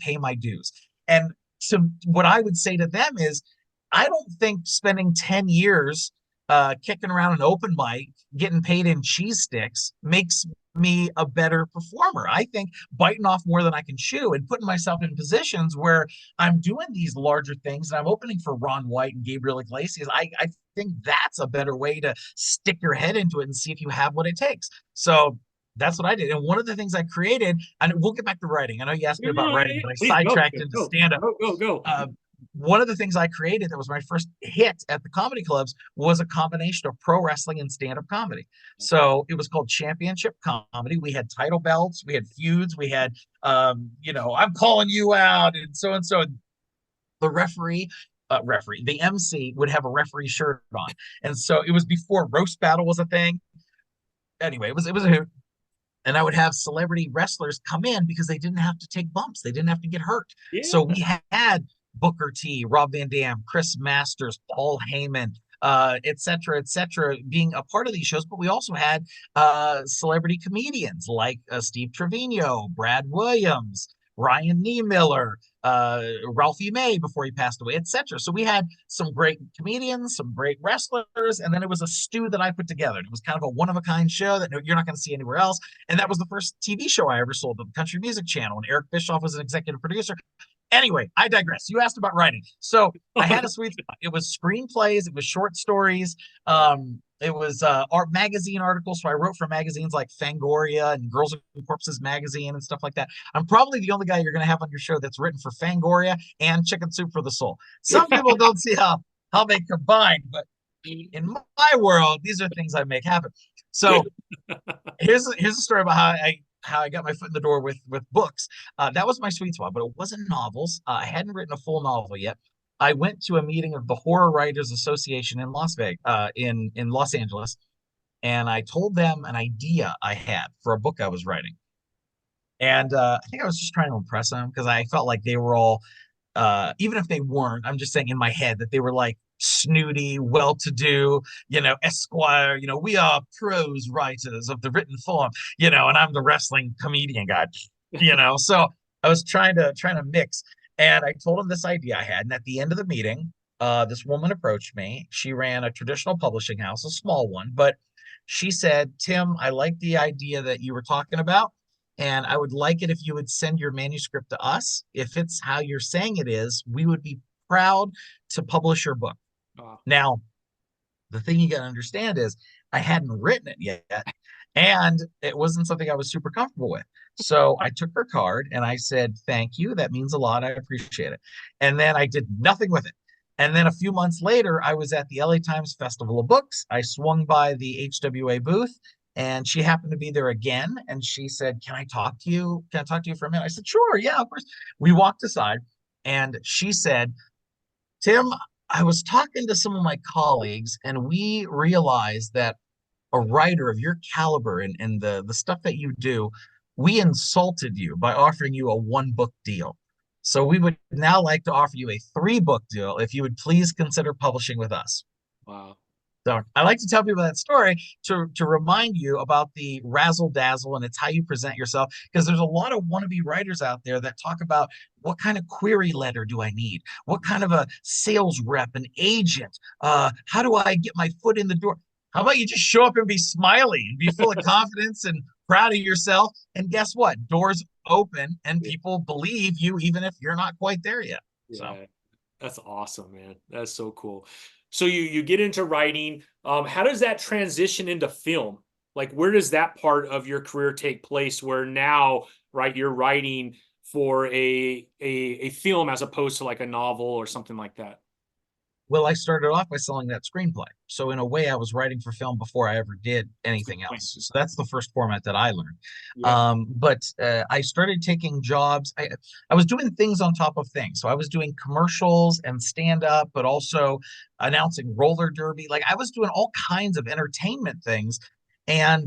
[SPEAKER 2] pay my dues. And so what I would say to them is, I don't think spending 10 years kicking around an open mic, getting paid in cheese sticks makes me a better performer. I think biting off more than I can chew and putting myself in positions where I'm doing these larger things and I'm opening for Ron White and Gabriel Iglesias. I think that's a better way to stick your head into it and see if you have what it takes. So that's what I did. And one of the things I created, and we'll get back to writing. I know you asked me about writing, but I
[SPEAKER 1] Please go,
[SPEAKER 2] sidetracked into stand up.
[SPEAKER 1] go.
[SPEAKER 2] One of the things I created that was my first hit at the comedy clubs was a combination of pro wrestling and stand-up comedy. So it was called Championship Comedy. We had title belts, we had feuds, we had I'm calling you out, and so and so. The the MC would have a referee shirt on, and so it was before roast battle was a thing. Anyway, it was a hoot. And I would have celebrity wrestlers come in because they didn't have to take bumps. They didn't have to get hurt.
[SPEAKER 1] Yeah.
[SPEAKER 2] So we had Booker T, Rob Van Dam, Chris Masters, Paul Heyman, et cetera, being a part of these shows. But we also had celebrity comedians like Steve Trevino, Brad Williams, Ryan Niemiller, Ralphie May before he passed away, etc. So we had some great comedians, some great wrestlers, and then it was a stew that I put together. It was kind of a one-of-a-kind show that you're not going to see anywhere else. And that was the first TV show I ever sold, the Country Music Channel, and Eric Bischoff was an executive producer. Anyway, I digress. You asked about writing. So I had a sweet spot. It was screenplays, it was short stories, it was art magazine articles. So I wrote for magazines like Fangoria and Girls and Corpses magazine and stuff like that. I'm probably the only guy you're going to have on your show that's written for Fangoria and Chicken Soup for the Soul. Some people don't see how they combine, but in my world, these are things I make happen. So here's a story about how I got my foot in the door with books. That was my sweet spot, but it wasn't novels. I hadn't written a full novel yet. I went to a meeting of the Horror Writers Association in Las Vegas, in Los Angeles, and I told them an idea I had for a book I was writing. And I think I was just trying to impress them because I felt like they were all, even if they weren't, I'm just saying in my head that they were like snooty, well-to-do, Esquire, we are prose writers of the written form, and I'm the wrestling comedian guy, So I was trying to mix, and I told them this idea I had, and at the end of the meeting, this woman approached me. She ran a traditional publishing house, a small one, but she said, "Tim, I like the idea that you were talking about. And I would like it if you would send your manuscript to us. If it's how you're saying it is, we would be proud to publish your book."
[SPEAKER 1] Uh,
[SPEAKER 2] Now, the thing you got to understand is I hadn't written it yet, and it wasn't something I was super comfortable with. So I took her card and I said, "Thank you. That means a lot. I appreciate it." And then I did nothing with it. And then a few months later, I was at the LA Times Festival of Books. I swung by the HWA booth, and she happened to be there again. And she said, "Can I talk to you? Can I talk to you for a minute?" I said, "Sure. Yeah, of course." We walked aside, and she said, "Tim, I was talking to some of my colleagues, and we realized that a writer of your caliber and the stuff that you do, we insulted you by offering you a one book deal. So we would now like to offer you a three-book deal if you would please consider publishing with us."
[SPEAKER 1] wow.
[SPEAKER 2] So I like to tell people that story to remind you about the razzle dazzle, and it's how you present yourself. Because there's a lot of wannabe writers out there that talk about, what kind of query letter do I need? What kind of a sales rep, an agent? How do I get my foot in the door? How about you just show up and be smiley and be full of confidence and proud of yourself? And guess what? Doors open and
[SPEAKER 1] Yeah.
[SPEAKER 2] people believe you, even if you're not quite there yet. So.
[SPEAKER 1] Yeah. That's awesome, man. That's so cool. So you get into writing. How does that transition into film? Like, where does that part of your career take place? Where now, right, you're writing for a film as opposed to like a novel or something like that.
[SPEAKER 2] Well, I started off by selling that screenplay. So in a way, I was writing for film before I ever did
[SPEAKER 1] Good
[SPEAKER 2] anything
[SPEAKER 1] point.
[SPEAKER 2] else. So that's the first format that I learned.
[SPEAKER 1] Yeah.
[SPEAKER 2] But I started taking jobs. I was doing things on top of things. So I was doing commercials and stand up, but also announcing roller derby. Like I was doing all kinds of entertainment things. And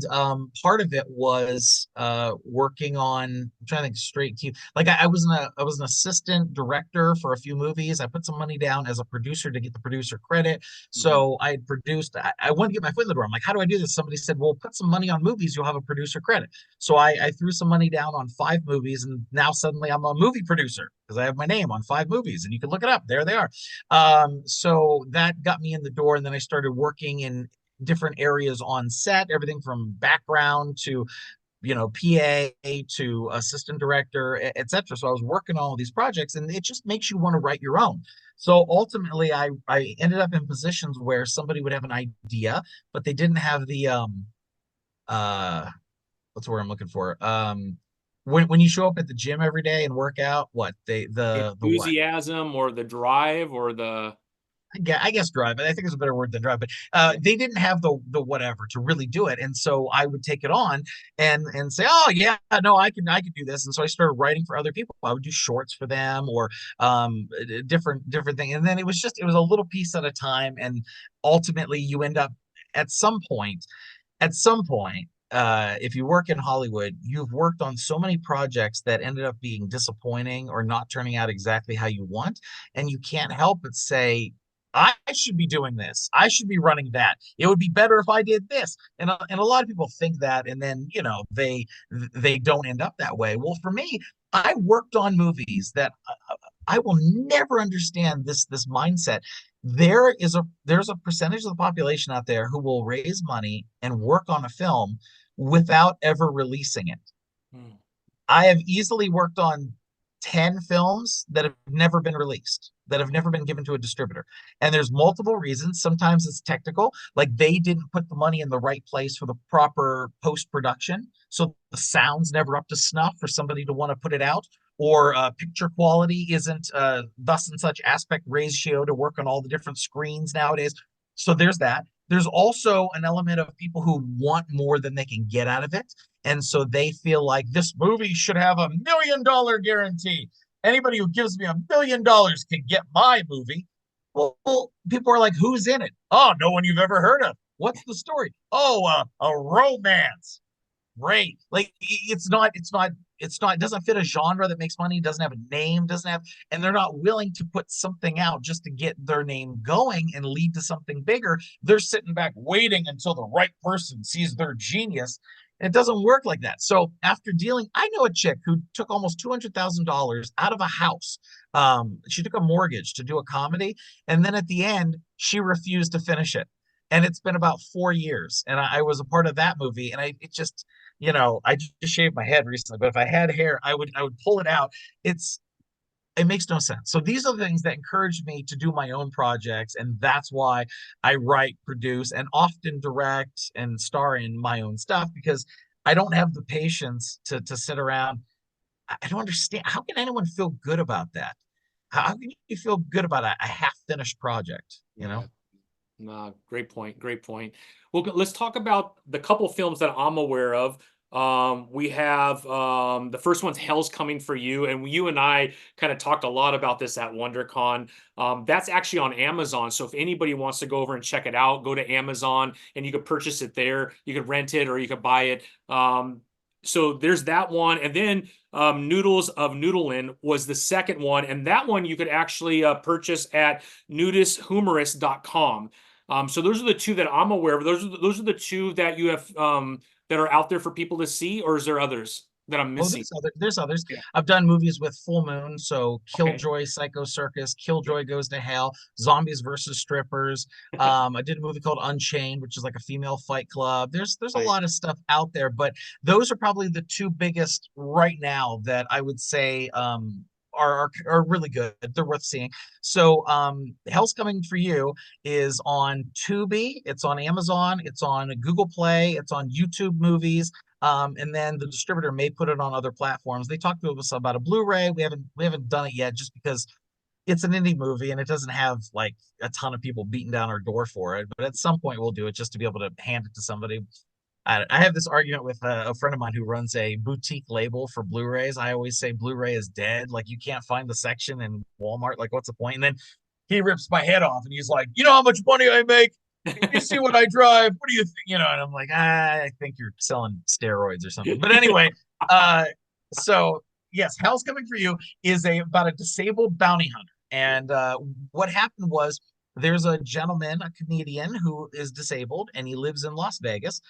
[SPEAKER 2] part of it was working on, I'm trying to think straight to you. Like I was an assistant director for a few movies. I put some money down as a producer to get the producer credit.
[SPEAKER 1] Mhm.
[SPEAKER 2] So I had produced, I wanted to get my foot in the door. I'm like, how do I do this? Somebody said, "Well, put some money on movies, you'll have a producer credit." So I threw some money down on 5 movies, and now suddenly I'm a movie producer because I have my name on 5 movies, and you can look it up. There they are. So that got me in the door, and then I started working in different areas on set, everything from background to PA to assistant director, etc. So I was working on all these projects, and it just makes you want to write your own. So ultimately, I ended up in positions where somebody would have an idea, but they didn't have the uh what's the word I'm looking for? When you show up at the gym every day and work out, what they the what?
[SPEAKER 1] Enthusiasm or the drive or the
[SPEAKER 2] I guess drive, but I think it's a better word than drive. But
[SPEAKER 1] yeah.
[SPEAKER 2] they didn't have the whatever to really do it, and so I would take it on and say, "Oh yeah, no, I can do this." And so I started writing for other people. I would do shorts for them or different thing, and then it was a little piece at a time, and ultimately you end up at some point at some point. If you work in Hollywood, you've worked on so many projects that ended up being disappointing or not turning out exactly how you want, and you can't help but say, "I should be doing this. I should be running that. It would be better if I did this." And a lot of people think that, and then they don't end up that way. Well, for me, I worked on movies that I will never understand this mindset. There's a percentage of the population out there who will raise money and work on a film without ever releasing it.
[SPEAKER 1] Hmm.
[SPEAKER 2] I have easily worked on 10 films that have never been released, that have never been given to a distributor. And there's multiple reasons. Sometimes it's technical, like they didn't put the money in the right place for the proper post production. So the sound's never up to snuff for somebody to want to put it out, or picture quality isn't thus and such aspect ratio to work on all the different screens nowadays. So there's that. There's also an element of people who want more than they can get out of it. And so they feel like this movie should have $1 million guarantee. Anybody who gives me $1 million can get my movie. Well, people are like, "Who's in it?" "Oh, no one you've ever heard of." What's the story? Oh, a romance. Great. Like it doesn't fit a genre that makes money, doesn't have a name, doesn't have, and they're not willing to put something out just to get their name going and lead to something bigger. They're sitting back waiting until the right person sees their genius. It doesn't work like that. So after dealing, I know a chick who took almost $200,000 out of a house. She took a mortgage to do a comedy, and then at the end, she refused to finish it. And it's been about 4 years, and I was a part of that movie, and it just, I just shaved my head recently, but if I had hair, I would pull it out. It makes no sense. So these are the things that encourage me to do my own projects, and that's why I write, produce, and often direct and star in my own stuff, because I don't have the patience to sit around. I don't understand. How can anyone feel good about that? How can you feel good about a half-finished project, you
[SPEAKER 1] Yeah.
[SPEAKER 2] know?
[SPEAKER 1] No, great point. Great point. Well, let's talk about the couple films that I'm aware of. We have the first one's Hell's Coming for You, and you and I kind of talked a lot about this at WonderCon. That's actually on Amazon, so if anybody wants to go over and check it out, go to Amazon and you could purchase it there. You could rent it or you could buy it. So there's that one, and then Noodles of Noodleland was the second one, and that one you could actually purchase at nudisthumorist.com. So those are the two that I'm aware of. Those are the two that you have that are out there for people to see, or is there others that I'm
[SPEAKER 2] Oh,
[SPEAKER 1] missing?
[SPEAKER 2] there's others.
[SPEAKER 1] Yeah.
[SPEAKER 2] I've done movies with Full Moon, so
[SPEAKER 1] Okay.
[SPEAKER 2] Killjoy, Psycho Circus, Killjoy Goes to Hell, Zombies versus Strippers. I did a movie called Unchained, which is like a female fight club. There's a
[SPEAKER 1] Right.
[SPEAKER 2] lot of stuff out there, but those are probably the two biggest right now that I would say are really good. They're worth seeing. So Hell's Coming for You is on Tubi, it's on Amazon, it's on Google Play, it's on YouTube Movies. And then the distributor may put it on other platforms. They talked to us about a Blu-ray. We haven't done it yet just because it's an indie movie and it doesn't have like a ton of people beating down our door for it. But at some point we'll do it just to be able to hand it to somebody. I have this argument with a friend of mine who runs a boutique label for Blu-rays. I always say Blu-ray is dead. Like you can't find the section in Walmart. Like what's the point? And then he rips my head off and he's like, you know how much money I make? You see what I drive? What do you think? And I'm like, I think you're selling steroids or something. But anyway, uh, so yes, Hell's Coming for You is about a disabled bounty hunter. And what happened was there's a gentleman, a comedian who is disabled, and he lives in Las Vegas.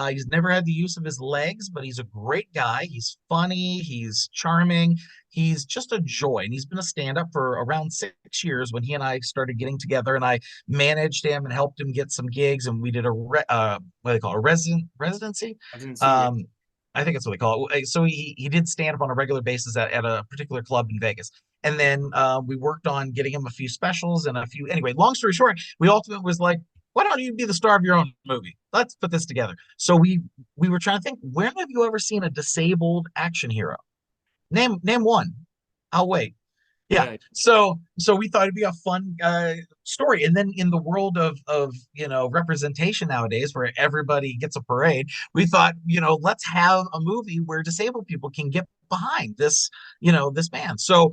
[SPEAKER 2] He's never had the use of his legs, but he's a great guy. He's funny, he's charming, he's just a joy. And he's been a stand-up for around 6 years when he and I started getting together, and I managed him and helped him get some gigs. And we did what do they call it, a residency.
[SPEAKER 1] I didn't see it.
[SPEAKER 2] Um, I think that's what they call it. So he did stand up on a regular basis at a particular club in Vegas. And then we worked on getting him a few specials and a few. Anyway, long story short, we ultimately was like, why don't you be the star of your own movie? Let's put this together. So we were trying to think, when have you ever seen a disabled action hero? Name one. I'll wait. Yeah.
[SPEAKER 1] Yeah.
[SPEAKER 2] So we thought it'd be a fun story. And then in the world of representation nowadays, where everybody gets a parade, we thought, let's have a movie where disabled people can get behind this man. So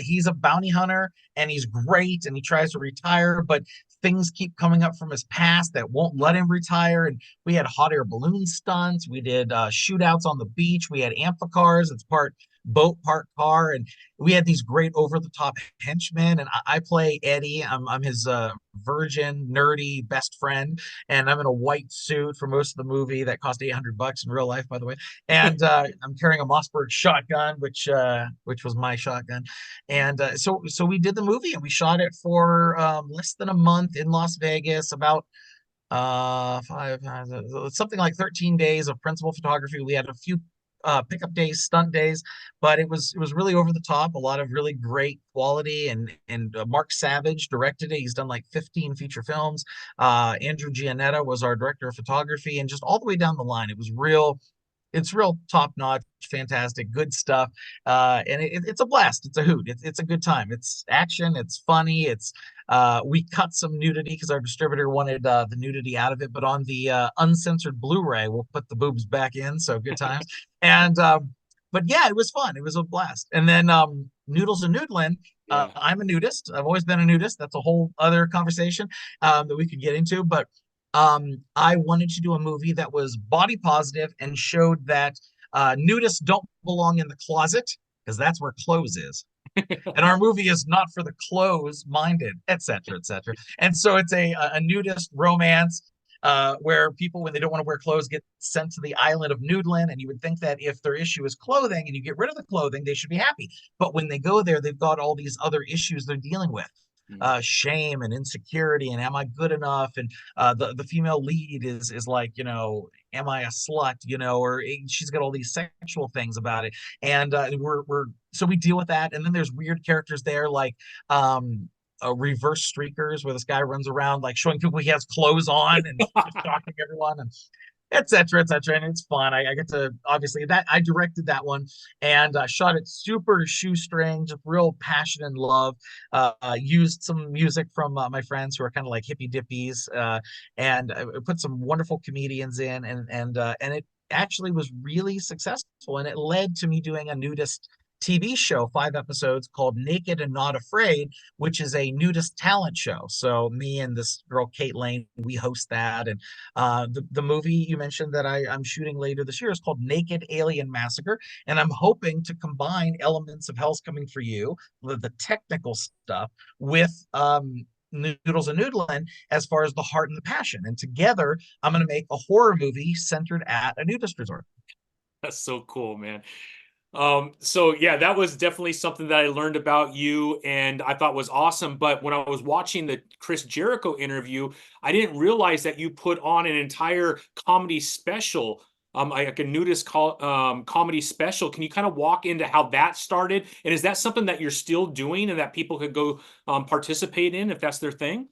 [SPEAKER 2] he's a bounty hunter and he's great and he tries to retire, but things keep coming up from his past that won't let him retire. And we had hot air balloon stunts, we did shootouts on the beach, we had amphicars. It's part boat, part car, and we had these great over the top henchmen. And I play Eddie. I'm his virgin nerdy best friend, and I'm in a white suit for most of the movie that cost $800 in real life, by the way. And I'm carrying a Mossberg shotgun, which was my shotgun. And so we did the movie and we shot it for less than a month in Las Vegas, about something like 13 days of principal photography. We had a few pickup days, stunt days, but it was really over the top. A lot of really great quality, and Mark Savage directed it. He's done like 15 feature films. Andrew Giannetta was our director of photography, and just all the way down the line, it's real top notch, fantastic, good stuff. And it's a blast. It's a hoot. It's a good time. It's action. It's funny. We cut some nudity because our distributor wanted the nudity out of it, but on the uncensored Blu-ray, we'll put the boobs back in. So good times. And but yeah, it was fun. It was a blast. And then Noodles and Noodlin.
[SPEAKER 1] Yeah.
[SPEAKER 2] I'm a nudist. I've always been a nudist. That's a whole other conversation that we could get into. But I wanted to do a movie that was body positive and showed that nudists don't belong in the closet because that's where clothes is. And our movie is not for the clothes minded, et cetera, et cetera. And so it's a nudist romance where people, when they don't want to wear clothes, get sent to the island of Nudeland. And you would think that if their issue is clothing and you get rid of the clothing, they should be happy. But when they go there, they've got all these other issues they're dealing with. Shame and insecurity, and am I good enough? And the female lead is like, am I a slut? Or she's got all these sexual things about it, and we're so we deal with that. And then there's weird characters there, like reverse streakers, where this guy runs around like showing people he has clothes on and just shocking everyone, and et cetera, et cetera. And it's fun. I get to, obviously, that I directed that one and shot it super shoestring, just real passion and love. Used some music from my friends who are kind of like hippie dippies, and I put some wonderful comedians in, and it actually was really successful, and it led to me doing a nudist TV show, 5 episodes, called Naked and Not Afraid, which is a nudist talent show. So me and this girl Kate Lane, we host that. And the movie you mentioned that I'm shooting later this year is called Naked Alien Massacre, and I'm hoping to combine elements of Hell's Coming for You, the technical stuff, with Noodles and Noodlin as far as the heart and the passion. And together, I'm going to make a horror movie centered at a nudist resort.
[SPEAKER 1] That's so cool, man. So yeah, that was definitely something that I learned about you and I thought was awesome. But when I was watching the Chris Jericho interview, I didn't realize that you put on an entire comedy special, like a nudist comedy special. Can you kind of walk into how that started? And is that something that you're still doing and that people could go participate in if that's their thing?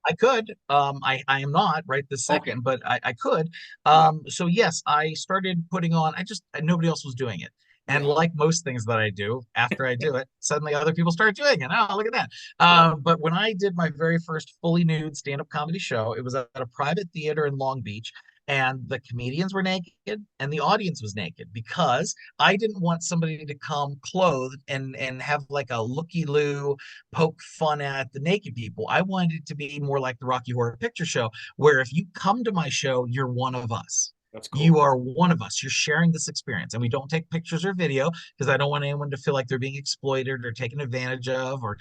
[SPEAKER 2] I could. I am not right this
[SPEAKER 1] Okay.
[SPEAKER 2] second, but I could.
[SPEAKER 1] Yeah.
[SPEAKER 2] So yes, I started putting on. Nobody else was doing it, and
[SPEAKER 1] Yeah.
[SPEAKER 2] like most things that I do, after I do it, suddenly other people start doing it. Oh, look at that!
[SPEAKER 1] Yeah.
[SPEAKER 2] But when I did my very first fully nude stand-up comedy show, it was at a private theater in Long Beach, and the comedians were naked, and the audience was naked because I didn't want somebody to come clothed and have like a looky-loo poke fun at the naked people. I wanted it to be more like the Rocky Horror Picture Show, where if you come to my show, you're one of us.
[SPEAKER 1] That's
[SPEAKER 2] You
[SPEAKER 1] cool.
[SPEAKER 2] are one of us. You're sharing this experience. And we don't take pictures or video because I don't want anyone to feel like they're being exploited or taken advantage of, or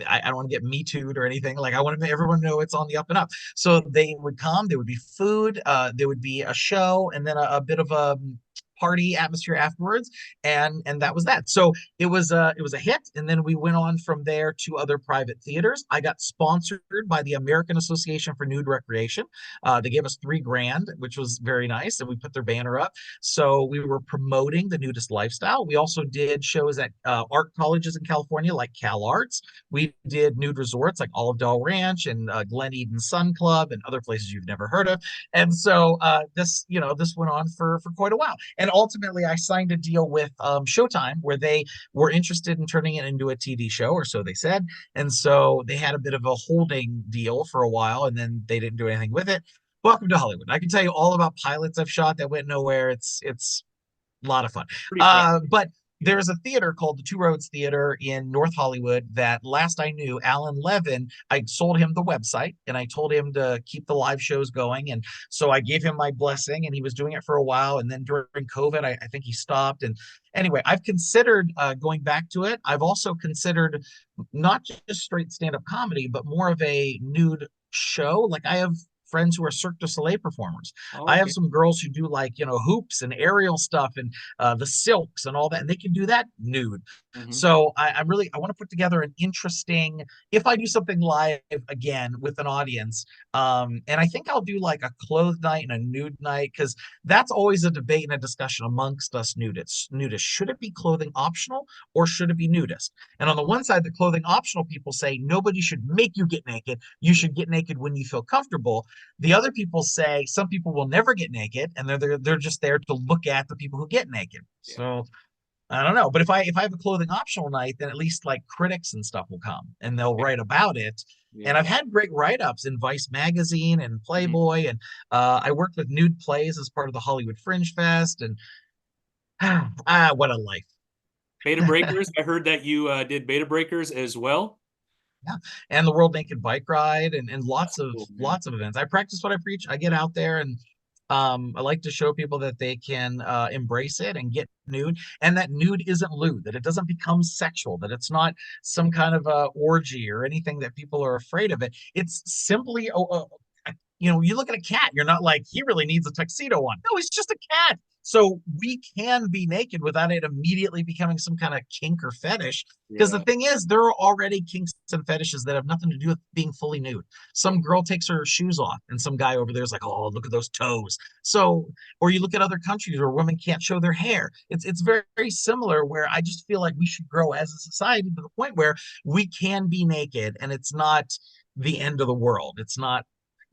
[SPEAKER 2] I don't want to get me too'd or anything. Like I want to make everyone know it's on the up and up. So they would come, there would be food, there would be a show, and then a bit of a party atmosphere afterwards, and that was that. So it was a hit, and then we went on from there to other private theaters. I got sponsored by the American Association for Nude Recreation. They gave us 3 grand, which was very nice, and we put their banner up. So we were promoting the nudist lifestyle. We also did shows at art colleges in California, like Cal Arts. We did nude resorts like Olive Dell Ranch and Glen Eden Sun Club and other places you've never heard of. And so this went on for quite a while. And ultimately, I signed a deal with Showtime, where they were interested in turning it into a TV show, or so they said. And so they had a bit of a holding deal for a while, and then they didn't do anything with it. Welcome to Hollywood. I can tell you all about pilots I've shot that went nowhere. It's a lot of fun.
[SPEAKER 1] Pretty fast.
[SPEAKER 2] But there's a theater called the Two Roads Theater in North Hollywood that last I knew, Alan Levin, I sold him the website and I told him to keep the live shows going. And so I gave him my blessing, and he was doing it for a while. And then during COVID, I think he stopped. And anyway, I've considered going back to it. I've also considered not just straight stand-up comedy, but more of a nude show. Like I have friends who are Cirque du Soleil performers.
[SPEAKER 1] Oh,
[SPEAKER 2] I have
[SPEAKER 1] okay.
[SPEAKER 2] some girls who do like, hoops and aerial stuff and the silks and all that, and they can do that nude.
[SPEAKER 1] Hmm.
[SPEAKER 2] So I want to put together an interesting, if I do something live again with an audience, and I think I'll do like a clothed night and a nude night, because that's always a debate and a discussion amongst us nudists. Should it be clothing optional or should it be nudist? And on the one side, the clothing optional people say nobody should make you get naked. You should get naked when you feel comfortable. The other people say some people will never get naked, and they're just there to look at the people who get naked.
[SPEAKER 1] Yeah.
[SPEAKER 2] So I don't know, but if I have a clothing optional night, then at least like critics and stuff will come and they'll write about it. And
[SPEAKER 1] Yeah.
[SPEAKER 2] I've had great write-ups in Vice magazine and
[SPEAKER 1] Mhm.
[SPEAKER 2] Playboy, and I worked with nude plays as part of the Hollywood Fringe Fest, and what a life.
[SPEAKER 1] Beta Breakers. I heard that you did Beta Breakers as well.
[SPEAKER 2] Yeah. And the World Naked Bike Ride and
[SPEAKER 1] Cool, man.
[SPEAKER 2] lots of events. I practice what I preach. I get out there and I like to show people that they can embrace it and get nude, and that nude isn't lewd, that it doesn't become sexual, that it's not some kind of orgy or anything that people are afraid of it. It's simply you look at a cat, you're not like, he really needs a tuxedo on. No, he's just a cat. So we can be naked without it immediately becoming some kind of kink or fetish. Because the
[SPEAKER 1] Yeah.
[SPEAKER 2] thing is, there are already kinks and fetishes that have nothing to do with being fully nude.
[SPEAKER 1] Yeah.
[SPEAKER 2] Some girl takes her shoes off, and some guy over there is like, "Oh, look at those toes." So, or you look at other countries where women can't show their hair. It's very, very similar. Where I just feel like we should grow as a society to the point where we can be naked, and it's not the end of the world. It's not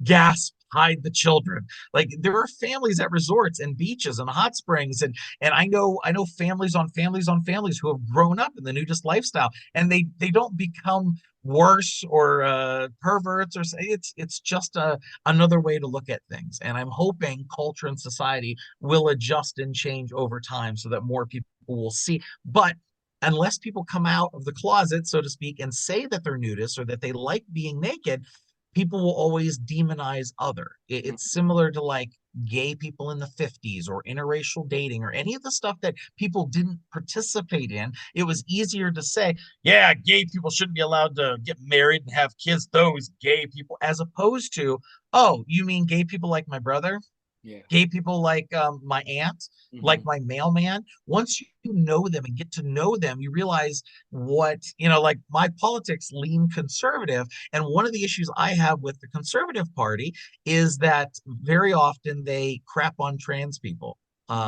[SPEAKER 2] gasp, hide the children. Like there are families at resorts and beaches and hot springs, and I know families on families on families who have grown up in the nudist lifestyle, and they don't become worse or perverts, or it's just another way to look at things. And I'm hoping culture and society will adjust and change over time so that more people will see. But unless people come out of the closet, so to speak, and say that they're nudists or that they like being naked, people will always demonize other. It's similar to like gay people in the 50s or interracial dating or any of the stuff that people didn't participate in. It was easier to say, yeah, gay people shouldn't be allowed to get married and have kids, those gay people, as opposed to, oh, you mean gay people like my brother?
[SPEAKER 1] Yeah.
[SPEAKER 2] Gay people like my aunt, like
[SPEAKER 1] Hmm.
[SPEAKER 2] my mailman. Once you know them and get to know them, you realize like my politics lean conservative. And one of the issues I have with the Conservative Party is that very often they crap on trans people.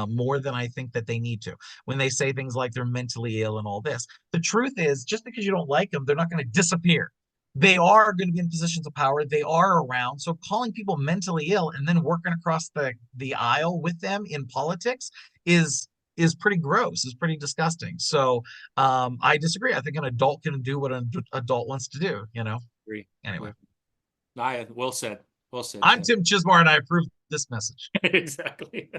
[SPEAKER 2] More than I think that they need to. When they say things like they're mentally ill and all this, the truth is, just because you don't like them, they're not going to disappear. They are going to be in positions of power. They are around. So calling people mentally ill and then working across the aisle with them in politics is is pretty gross, is pretty disgusting. So I disagree. I think an adult can do what an adult wants to do, you know?
[SPEAKER 1] Agree.
[SPEAKER 2] Anyway,
[SPEAKER 1] Yeah. Well said. Well said,
[SPEAKER 2] I'm
[SPEAKER 1] Tim.
[SPEAKER 2] Tim Chizmar and I approve this message.
[SPEAKER 1] Exactly.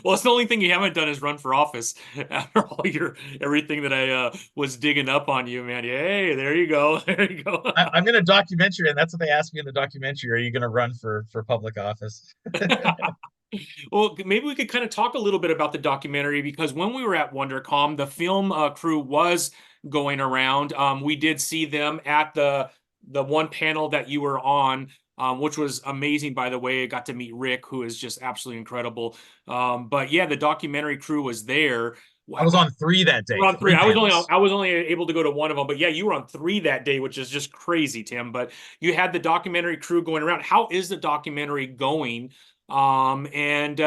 [SPEAKER 1] Well, it's the only thing you haven't done is run for office after all your everything that I was digging up on you, man. Hey, there you go. There you go.
[SPEAKER 2] I'm in a documentary, and that's what they asked me in the documentary. Are you going to run for public office?
[SPEAKER 1] Well, maybe we could kind of talk a little bit about the documentary because when we were at WonderCom, the film crew was going around. We did see them at the one panel that you were on, which was amazing, by the way. I got to meet Rick, who is just absolutely incredible. But yeah, the documentary crew was there.
[SPEAKER 2] I was on three that day,
[SPEAKER 1] We're on three.
[SPEAKER 2] three panels.
[SPEAKER 1] I was only able to go to one of them, but yeah, you were on three that day, which is just crazy, Tim. But you had the documentary crew going around. How is the documentary going? And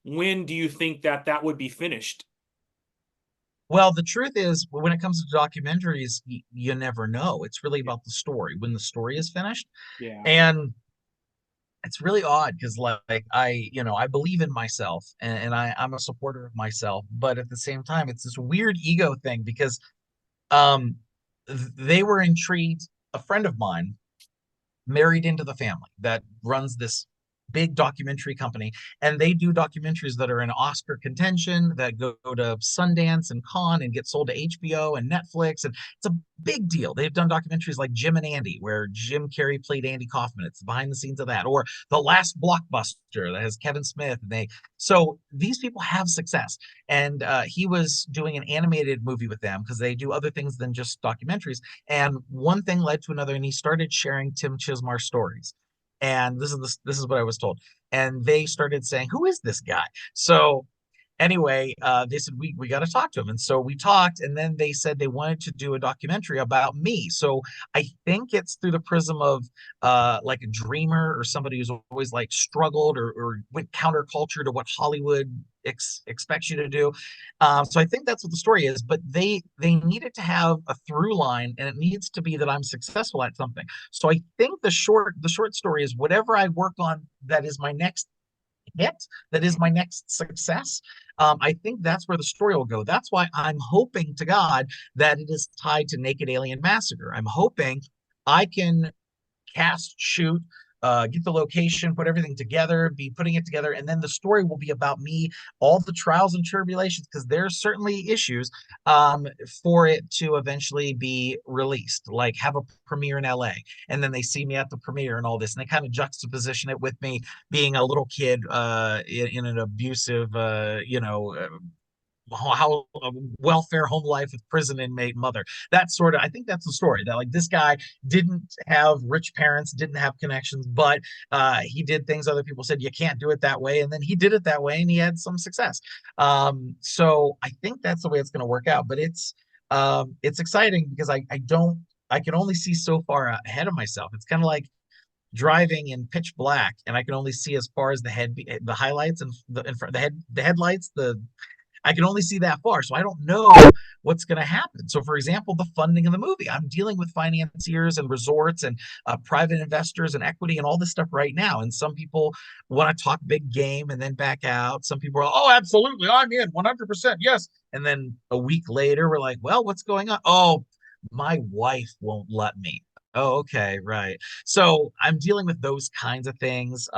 [SPEAKER 1] when do you think that that would be finished?
[SPEAKER 2] Well, the truth is, when it comes to documentaries, you never know. It's really about the story when the story is finished.
[SPEAKER 1] Yeah.
[SPEAKER 2] And it's really odd because like I believe in myself and I'm a supporter of myself, but at the same time, it's this weird ego thing because um they were intrigued. A friend of mine married into the family that runs this big documentary company, and they do documentaries that are in Oscar contention, that go to Sundance and Cannes and get sold to HBO and Netflix, and it's a big deal. They've done documentaries like Jim and Andy, where Jim Carrey played Andy Kaufman. It's behind the scenes of that, or The Last Blockbuster that has Kevin Smith. And so these people have success, and he was doing an animated movie with them because they do other things than just documentaries. And one thing led to another, and he started sharing Tim Chizmar stories. And this is what I was told. And they started saying, "Who is this guy?" So anyway, they said we got to talk to him, and so we talked. And then they said they wanted to do a documentary about me. So I think it's through the prism of like a dreamer or somebody who's always like struggled or went counterculture to what Hollywood expects you to do. So I think that's what the story is. But they needed to have a through line, and it needs to be that I'm successful at something. So I think the short story is whatever I work on that is my next hit, that is my next success. I think that's where the story will go. That's why I'm hoping to God that it is tied to Naked Alien Massacre. I'm hoping I can cast, shoot, get the location, put everything together, be putting it together, and then the story will be about me, all the trials and tribulations, because there's certainly issues for it to eventually be released, like have a premiere in LA, and then they see me at the premiere and all this, and they kind of juxtaposition it with me being a little kid in an abusive, how welfare home life with prison inmate mother. That sort of, I think that's the story, that like this guy didn't have rich parents, didn't have connections, but he did things other people said you can't do it that way, and then he did it that way and he had some success. So I think that's the way it's going to work out, but it's exciting because I can only see so far ahead of myself. It's kind of like driving in pitch black and I can only see as far as the highlights and the headlights, I can only see that far. So I don't know what's going to happen. So, for example, the funding of the movie, I'm dealing with financiers and resorts and private investors and equity and all this stuff right now. And some people want to talk big game and then back out. Some people are, oh, absolutely, I'm in 100%. Yes. And then a week later, we're like, well, what's going on? Oh, my wife won't let me. Oh, okay, right. So I'm dealing with those kinds of things.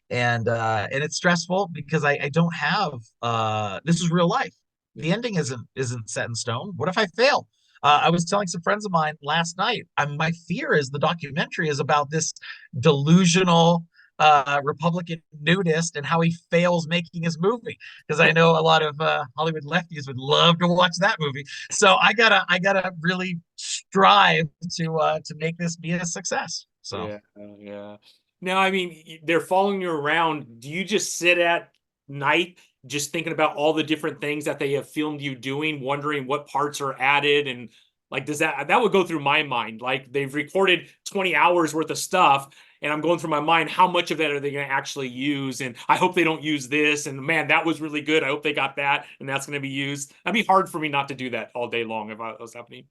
[SPEAKER 2] And it's stressful because I don't have this is real life. The ending isn't set in stone. What if I fail? I was telling some friends of mine last night. My fear is the documentary is about this delusional Republican nudist and how he fails making his movie. Because I know a lot of Hollywood lefties would love to watch that movie. So I gotta really strive to make this be a success. So.
[SPEAKER 1] Yeah, yeah. Now, I mean, they're following you around. Do you just sit at night just thinking about all the different things that they have filmed you doing, wondering what parts are added? And like, does that would go through my mind? Like, they've recorded 20 hours worth of stuff, and I'm going through my mind, how much of that are they going to actually use? And I hope they don't use this. And man, that was really good. I hope they got that, and that's going to be used. That'd be hard for me not to do that all day long if I was happening.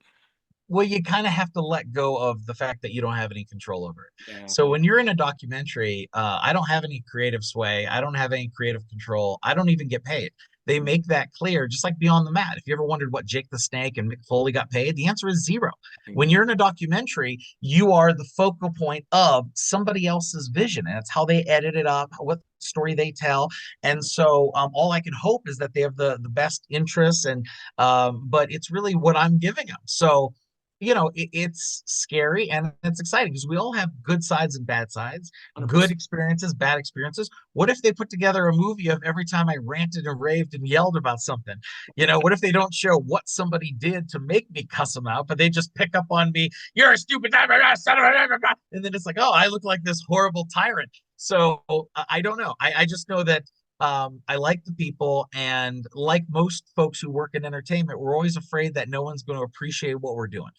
[SPEAKER 2] Well, you kind of have to let go of the fact that you don't have any control over it.
[SPEAKER 1] Yeah.
[SPEAKER 2] So when you're in a documentary, I don't have any creative sway. I don't have any creative control. I don't even get paid. They make that clear, just like Beyond the Mat. If you ever wondered what Jake the Snake and Mick Foley got paid, the answer is zero. When you're in a documentary, you are the focal point of somebody else's vision, and it's how they edit it up, what story they tell. And so all I can hope is that they have the best interests, and but it's really what I'm giving them. So it's scary and it's exciting because we all have good sides and bad sides, good
[SPEAKER 1] 100%.
[SPEAKER 2] experiences, bad experiences. What if they put together a movie of every time I ranted and raved and yelled about something? What if they don't show what somebody did to make me cuss them out, but they just pick up on me, you're a stupid, and then it's like, oh, I look like this horrible tyrant. So I don't know. I just know that I like the people, and like most folks who work in entertainment, we're always afraid that no one's going to appreciate what we're doing.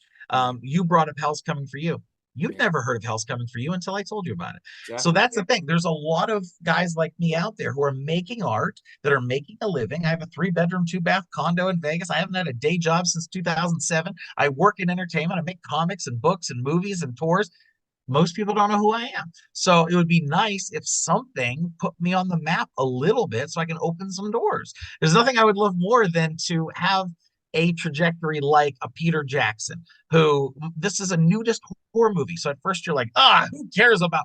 [SPEAKER 2] You brought up Hell's Coming for You. You'd
[SPEAKER 1] Yeah,
[SPEAKER 2] never heard of Hell's Coming for You until I told you about it. So
[SPEAKER 1] exactly.
[SPEAKER 2] that's the thing. There's a lot of guys like me out there who are making art, that are making a living. I have a 3-bedroom, 2-bath condo in Vegas. I haven't had a day job since 2007. I work in entertainment. I make comics and books and movies and tours. Most people don't know who I am. So it would be nice if something put me on the map a little bit so I can open some doors. There's nothing I would love more than to have a trajectory like a Peter Jackson, who this is a nudist horror movie. So at first you're like, who cares about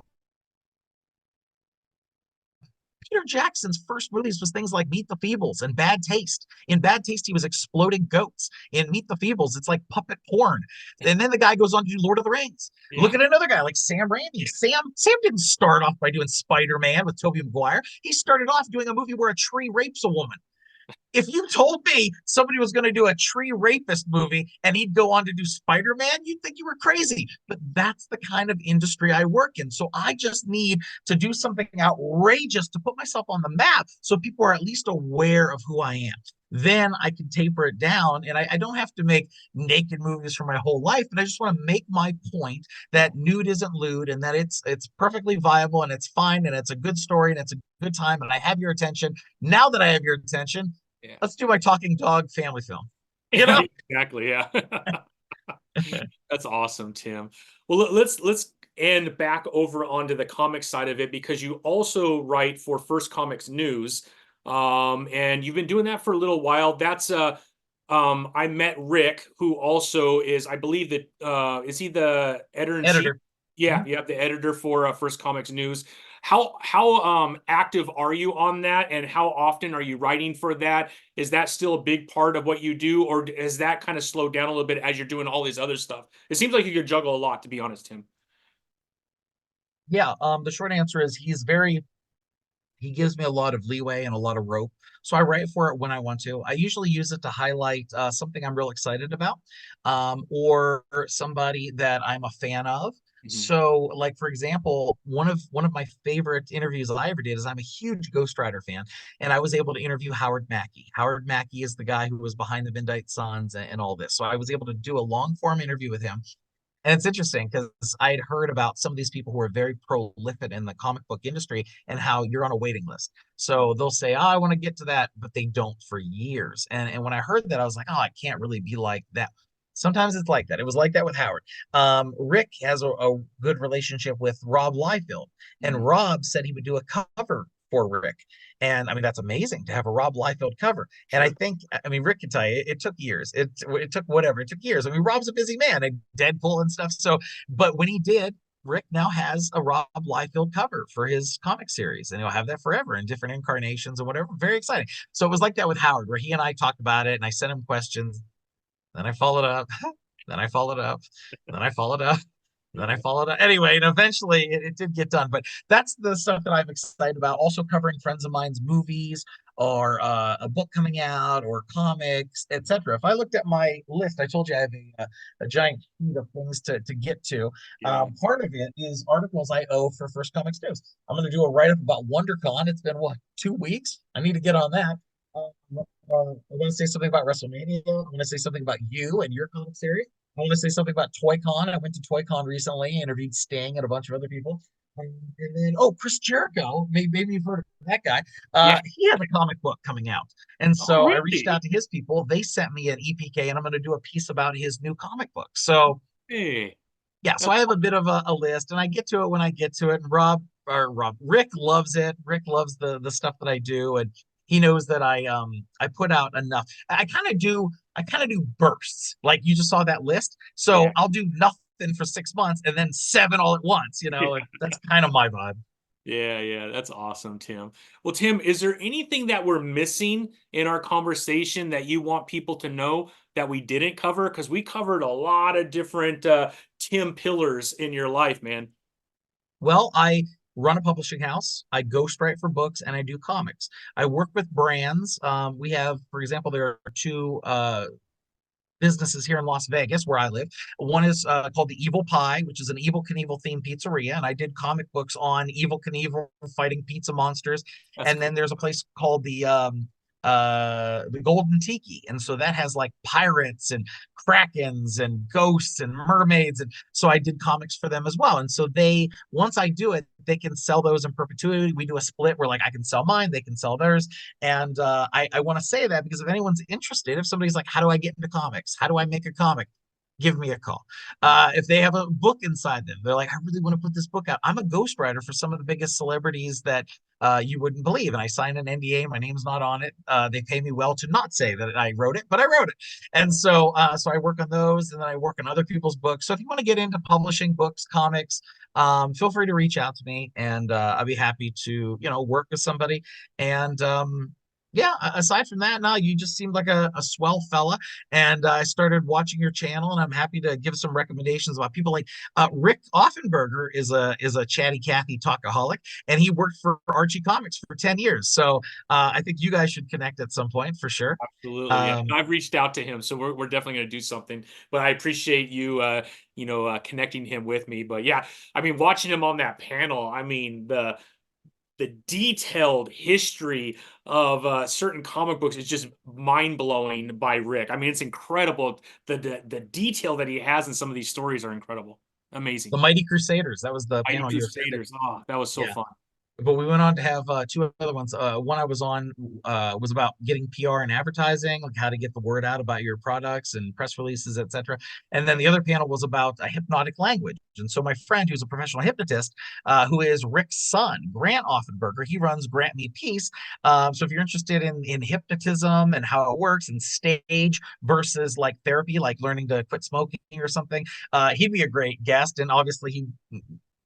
[SPEAKER 2] Peter Jackson's first movies was things like Meet the Feebles and Bad Taste. In Bad Taste, he was exploding goats. In Meet the Feebles, it's like puppet porn. And then the guy goes on to do Lord of the Rings.
[SPEAKER 1] Yeah.
[SPEAKER 2] Look at another guy like Sam Raimi. Sam didn't start off by doing Spider-Man with Tobey Maguire. He started off doing a movie where a tree rapes a woman. If you told me somebody was going to do a tree rapist movie and he'd go on to do Spider-Man, you'd think you were crazy. But that's the kind of industry I work in. So I just need to do something outrageous to put myself on the map so people are at least aware of who I am. Then I can taper it down, and I don't have to make naked movies for my whole life, but I just want to make my point that nude isn't lewd, and that it's perfectly viable, and it's fine, and it's a good story, and it's a good time, and I have your attention. Now that I have your attention,
[SPEAKER 1] Yeah.
[SPEAKER 2] let's do my talking dog family film.
[SPEAKER 1] Exactly. Yeah. That's awesome, Tim. Well, let's end back over onto the comic side of it, because you also write for First Comics News. And you've been doing that for a little while. That's I met Rick, who also is, I believe that is he the editor in chief?
[SPEAKER 2] Editor.
[SPEAKER 1] Yeah, yeah, the editor for First Comics News. How active are you on that, and how often are you writing for that? Is that still a big part of what you do, or has that kind of slowed down a little bit as you're doing all this other stuff? It seems like you could juggle a lot, to be honest, Tim.
[SPEAKER 2] Yeah, the short answer is he gives me a lot of leeway and a lot of rope. So I write for it when I want to. I usually use it to highlight something I'm real excited about, or somebody that I'm a fan of.
[SPEAKER 1] Mhm.
[SPEAKER 2] So, like for example, one of my favorite interviews that I ever did is I'm a huge Ghost Rider fan, and I was able to interview Howard Mackey. Howard Mackey is the guy who was behind the Midnight Suns and all this. So I was able to do a long form interview with him, and it's interesting because I had heard about some of these people who are very prolific in the comic book industry and how you're on a waiting list. So they'll say, "Oh, I want to get to that," but they don't for years. And when I heard that, I was like, "Oh, I can't really be like that." Sometimes it's like that. It was like that with Howard. Rick has a good relationship with Rob Liefeld, and
[SPEAKER 1] Mhm.
[SPEAKER 2] Rob said he would do a cover for Rick. And I mean, that's amazing to have a Rob Liefeld cover. And I
[SPEAKER 1] Sure.
[SPEAKER 2] think, I mean, Rick can tell you, it took years. It took whatever. It took years. I mean, Rob's a busy man and Deadpool and stuff. So, but when he did, Rick now has a Rob Liefeld cover for his comic series, and he'll have that forever in different incarnations and whatever. Very exciting. So it was like that with Howard, where he and I talked about it, and I sent him questions. Then I followed up. Then I followed up. Then I followed up. Then I followed up. Anyway, and eventually it did get done. But that's the stuff that I'm excited about. Also covering friends of mine's movies or a book coming out or comics, etc. If I looked at my list, I told you I have a giant sheet of things to get to.
[SPEAKER 1] Yeah.
[SPEAKER 2] Part of it is articles I owe for First Comics News. I'm going to do a write up about WonderCon. It's been what, 2 weeks? I need to get on that. I want to say something about WrestleMania. I want to say something about you and your comic series. I want to say something about ToyCon. I went to ToyCon recently, interviewed Sting and a bunch of other people. And then, oh, Chris Jericho, maybe you've heard of that guy.
[SPEAKER 1] Yeah.
[SPEAKER 2] He has a comic book coming out. And
[SPEAKER 1] Oh,
[SPEAKER 2] so I reached
[SPEAKER 1] really?
[SPEAKER 2] out to his people. They sent me an EPK, and I'm going to do a piece about his new comic book. So,
[SPEAKER 1] Hey,
[SPEAKER 2] yeah, so
[SPEAKER 1] that's
[SPEAKER 2] I have a bit of a list, and I get to it when I get to it. And Rick loves it. Rick loves the stuff that I do, and he knows that I put out enough. I kind of do bursts, like you just saw that list. So
[SPEAKER 1] yeah.
[SPEAKER 2] I'll do nothing for 6 months and then seven all at once. And that's kind of my vibe.
[SPEAKER 1] Yeah, yeah, that's awesome, Tim. Well, Tim, is there anything that we're missing in our conversation that you want people to know that we didn't cover? Because we covered a lot of different Tim pillars in your life, man.
[SPEAKER 2] Well, I run a publishing house. I ghostwrite for books and I do comics. I work with brands. We have, for example, there are two businesses here in Las Vegas where I live. One is called the Evil Pie, which is an Evil Knievel themed pizzeria, and I did comic books on Evil Knievel fighting pizza monsters.
[SPEAKER 1] That's
[SPEAKER 2] And
[SPEAKER 1] cool.
[SPEAKER 2] then there's a place called the Golden Tiki, and so that has like pirates and krakens and ghosts and mermaids, and so I did comics for them as well. And so they once I do it, they can sell those in perpetuity. We do a split where like I can sell mine, they can sell theirs. And I want to say that because if anyone's interested, if somebody's like, how do I get into comics? How do I make a comic? Give me a call. If they have a book inside them, they're like, I really want to put this book out. I'm a ghostwriter for some of the biggest celebrities that you wouldn't believe. And I signed an NDA. My name's not on it. They pay me well to not say that I wrote it, but I wrote it. And so I work on those, and then I work on other people's books. So if you want to get into publishing books, comics, feel free to reach out to me, and I'll be happy to work with somebody. And yeah, aside from that, no, you just seemed like a swell fella. And I started watching your channel, and I'm happy to give some recommendations about people like Rick Offenberger is a chatty Cathy talkaholic, and he worked for Archie Comics for 10 years. So I think you guys should connect at some point for sure.
[SPEAKER 1] Absolutely. Yeah.
[SPEAKER 2] Um,
[SPEAKER 1] I've reached out to him, so we're definitely going to do something. But I appreciate you connecting him with me. But yeah, I mean, watching him on that panel, I mean, the detailed history of certain comic books is just mind blowing by Rick. I mean, it's incredible. The detail that he has in some of these stories are incredible, amazing.
[SPEAKER 2] the Mighty Crusaders, that was the
[SPEAKER 1] Mighty
[SPEAKER 2] panel you attended.
[SPEAKER 1] Crusaders. Oh, that was so
[SPEAKER 2] Yeah.
[SPEAKER 1] fun.
[SPEAKER 2] but we went on to have two other ones. One I was on was about getting PR and advertising, like how to get the word out about your products and press releases, etc. And then the other panel was about a hypnotic language. And so my friend, who's a professional hypnotist, who is Rick's son, Grant Offenberger, he runs Grant Me Peace. So if you're interested in hypnotism and how it works and stage versus like therapy, like learning to quit smoking or something, he'd be a great guest. And obviously he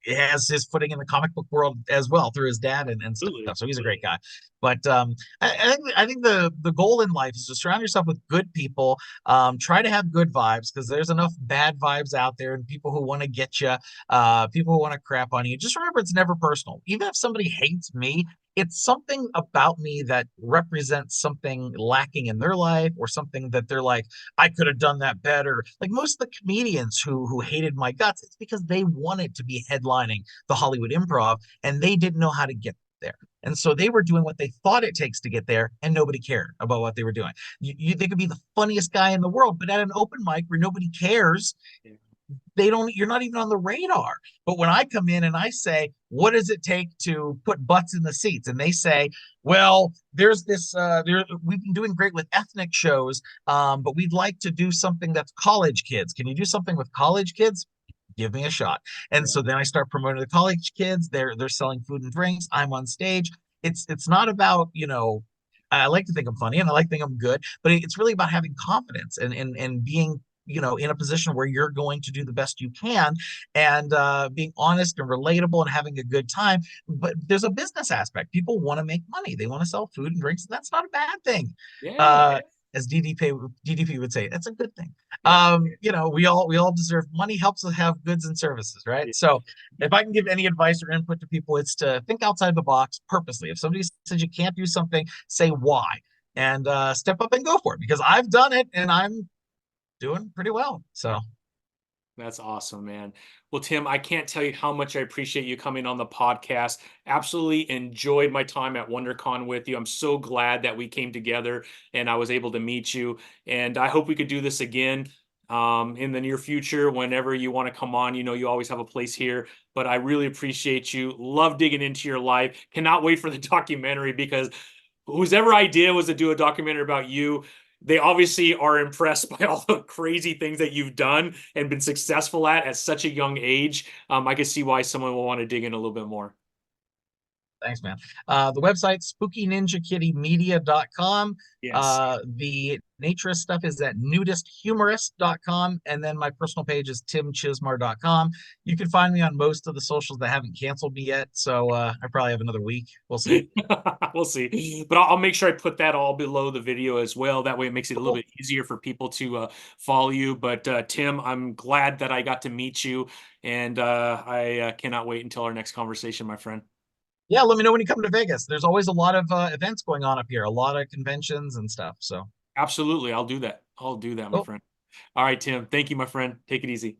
[SPEAKER 2] has his footing in the comic book world as well through his dad and stuff.
[SPEAKER 1] Absolutely.
[SPEAKER 2] So he's a great guy. But I think the goal in life is to surround yourself with good people. Try to have good vibes because there's enough bad vibes out there and people who want to get you, people who want to crap on you. Just remember, it's never personal. Even if somebody hates me, it's something about me that represents something lacking in their life or something that they're like, I could have done that better. Like most of the comedians who hated my guts, it's because they wanted to be headlining the Hollywood Improv and they didn't know how to get there. And so they were doing what they thought it takes to get there, and nobody cared about what they were doing. They could be the funniest guy in the world, but at an open mic where nobody cares, they don't, you're not even on the radar. But when I come in and I say, what does it take to put butts in the seats? And they say, well, there's this, we've been doing great with ethnic shows, but we'd like to do something that's college kids. Can you do something with college kids? Give me a shot. And so then I start promoting the college kids. They're selling food and drinks. I'm on stage. It's not about, I like to think I'm funny and I like to think I'm good, but it's really about having confidence and being, in a position where you're going to do the best you can and being honest and relatable and having a good time. But there's a business aspect. People want to make money. They want to sell food and drinks. And that's not a bad thing.
[SPEAKER 1] Yeah.
[SPEAKER 2] Uh, as DDP would say, that's a good thing.
[SPEAKER 1] Yeah.
[SPEAKER 2] We all deserve money, helps us have goods and services, right?
[SPEAKER 1] Yeah.
[SPEAKER 2] So if I can give any advice or input to people, it's to think outside the box purposely. If somebody says you can't do something, say why and step up and go for it because I've done it and I'm doing pretty well. So
[SPEAKER 1] That's awesome, man. Well, Tim, I can't tell you how much I appreciate you coming on the podcast. Absolutely enjoyed my time at WonderCon with you. I'm so glad that we came together and I was able to meet you. And I hope we could do this again in the near future. Whenever you want to come on, you always have a place here. But I really appreciate you. Love digging into your life. Cannot wait for the documentary because whose ever idea was to do a documentary about you, they obviously are impressed by all the crazy things that you've done and been successful at such a young age. I can see why someone will want to dig in a little bit more.
[SPEAKER 2] thanks, man. The website, spookyninjakittymedia.com.
[SPEAKER 1] Yes.
[SPEAKER 2] The naturist stuff is at nudisthumorist.com. And then my personal page is timchizmar.com. You can find me on most of the socials that haven't canceled me yet. So I probably have another week. We'll see.
[SPEAKER 1] We'll see. But I'll make sure I put that all below the video as well. That way it makes it a little bit easier for people to follow you. But Tim, I'm glad that I got to meet you. And I cannot wait until our next conversation, my friend.
[SPEAKER 2] Yeah, let me know when you come to Vegas. There's always a lot of events going on up here, a lot of conventions and stuff. So
[SPEAKER 1] Absolutely. I'll do that. I'll do that, my
[SPEAKER 2] cool.
[SPEAKER 1] friend. All right, Tim. Thank you, my friend. Take it easy.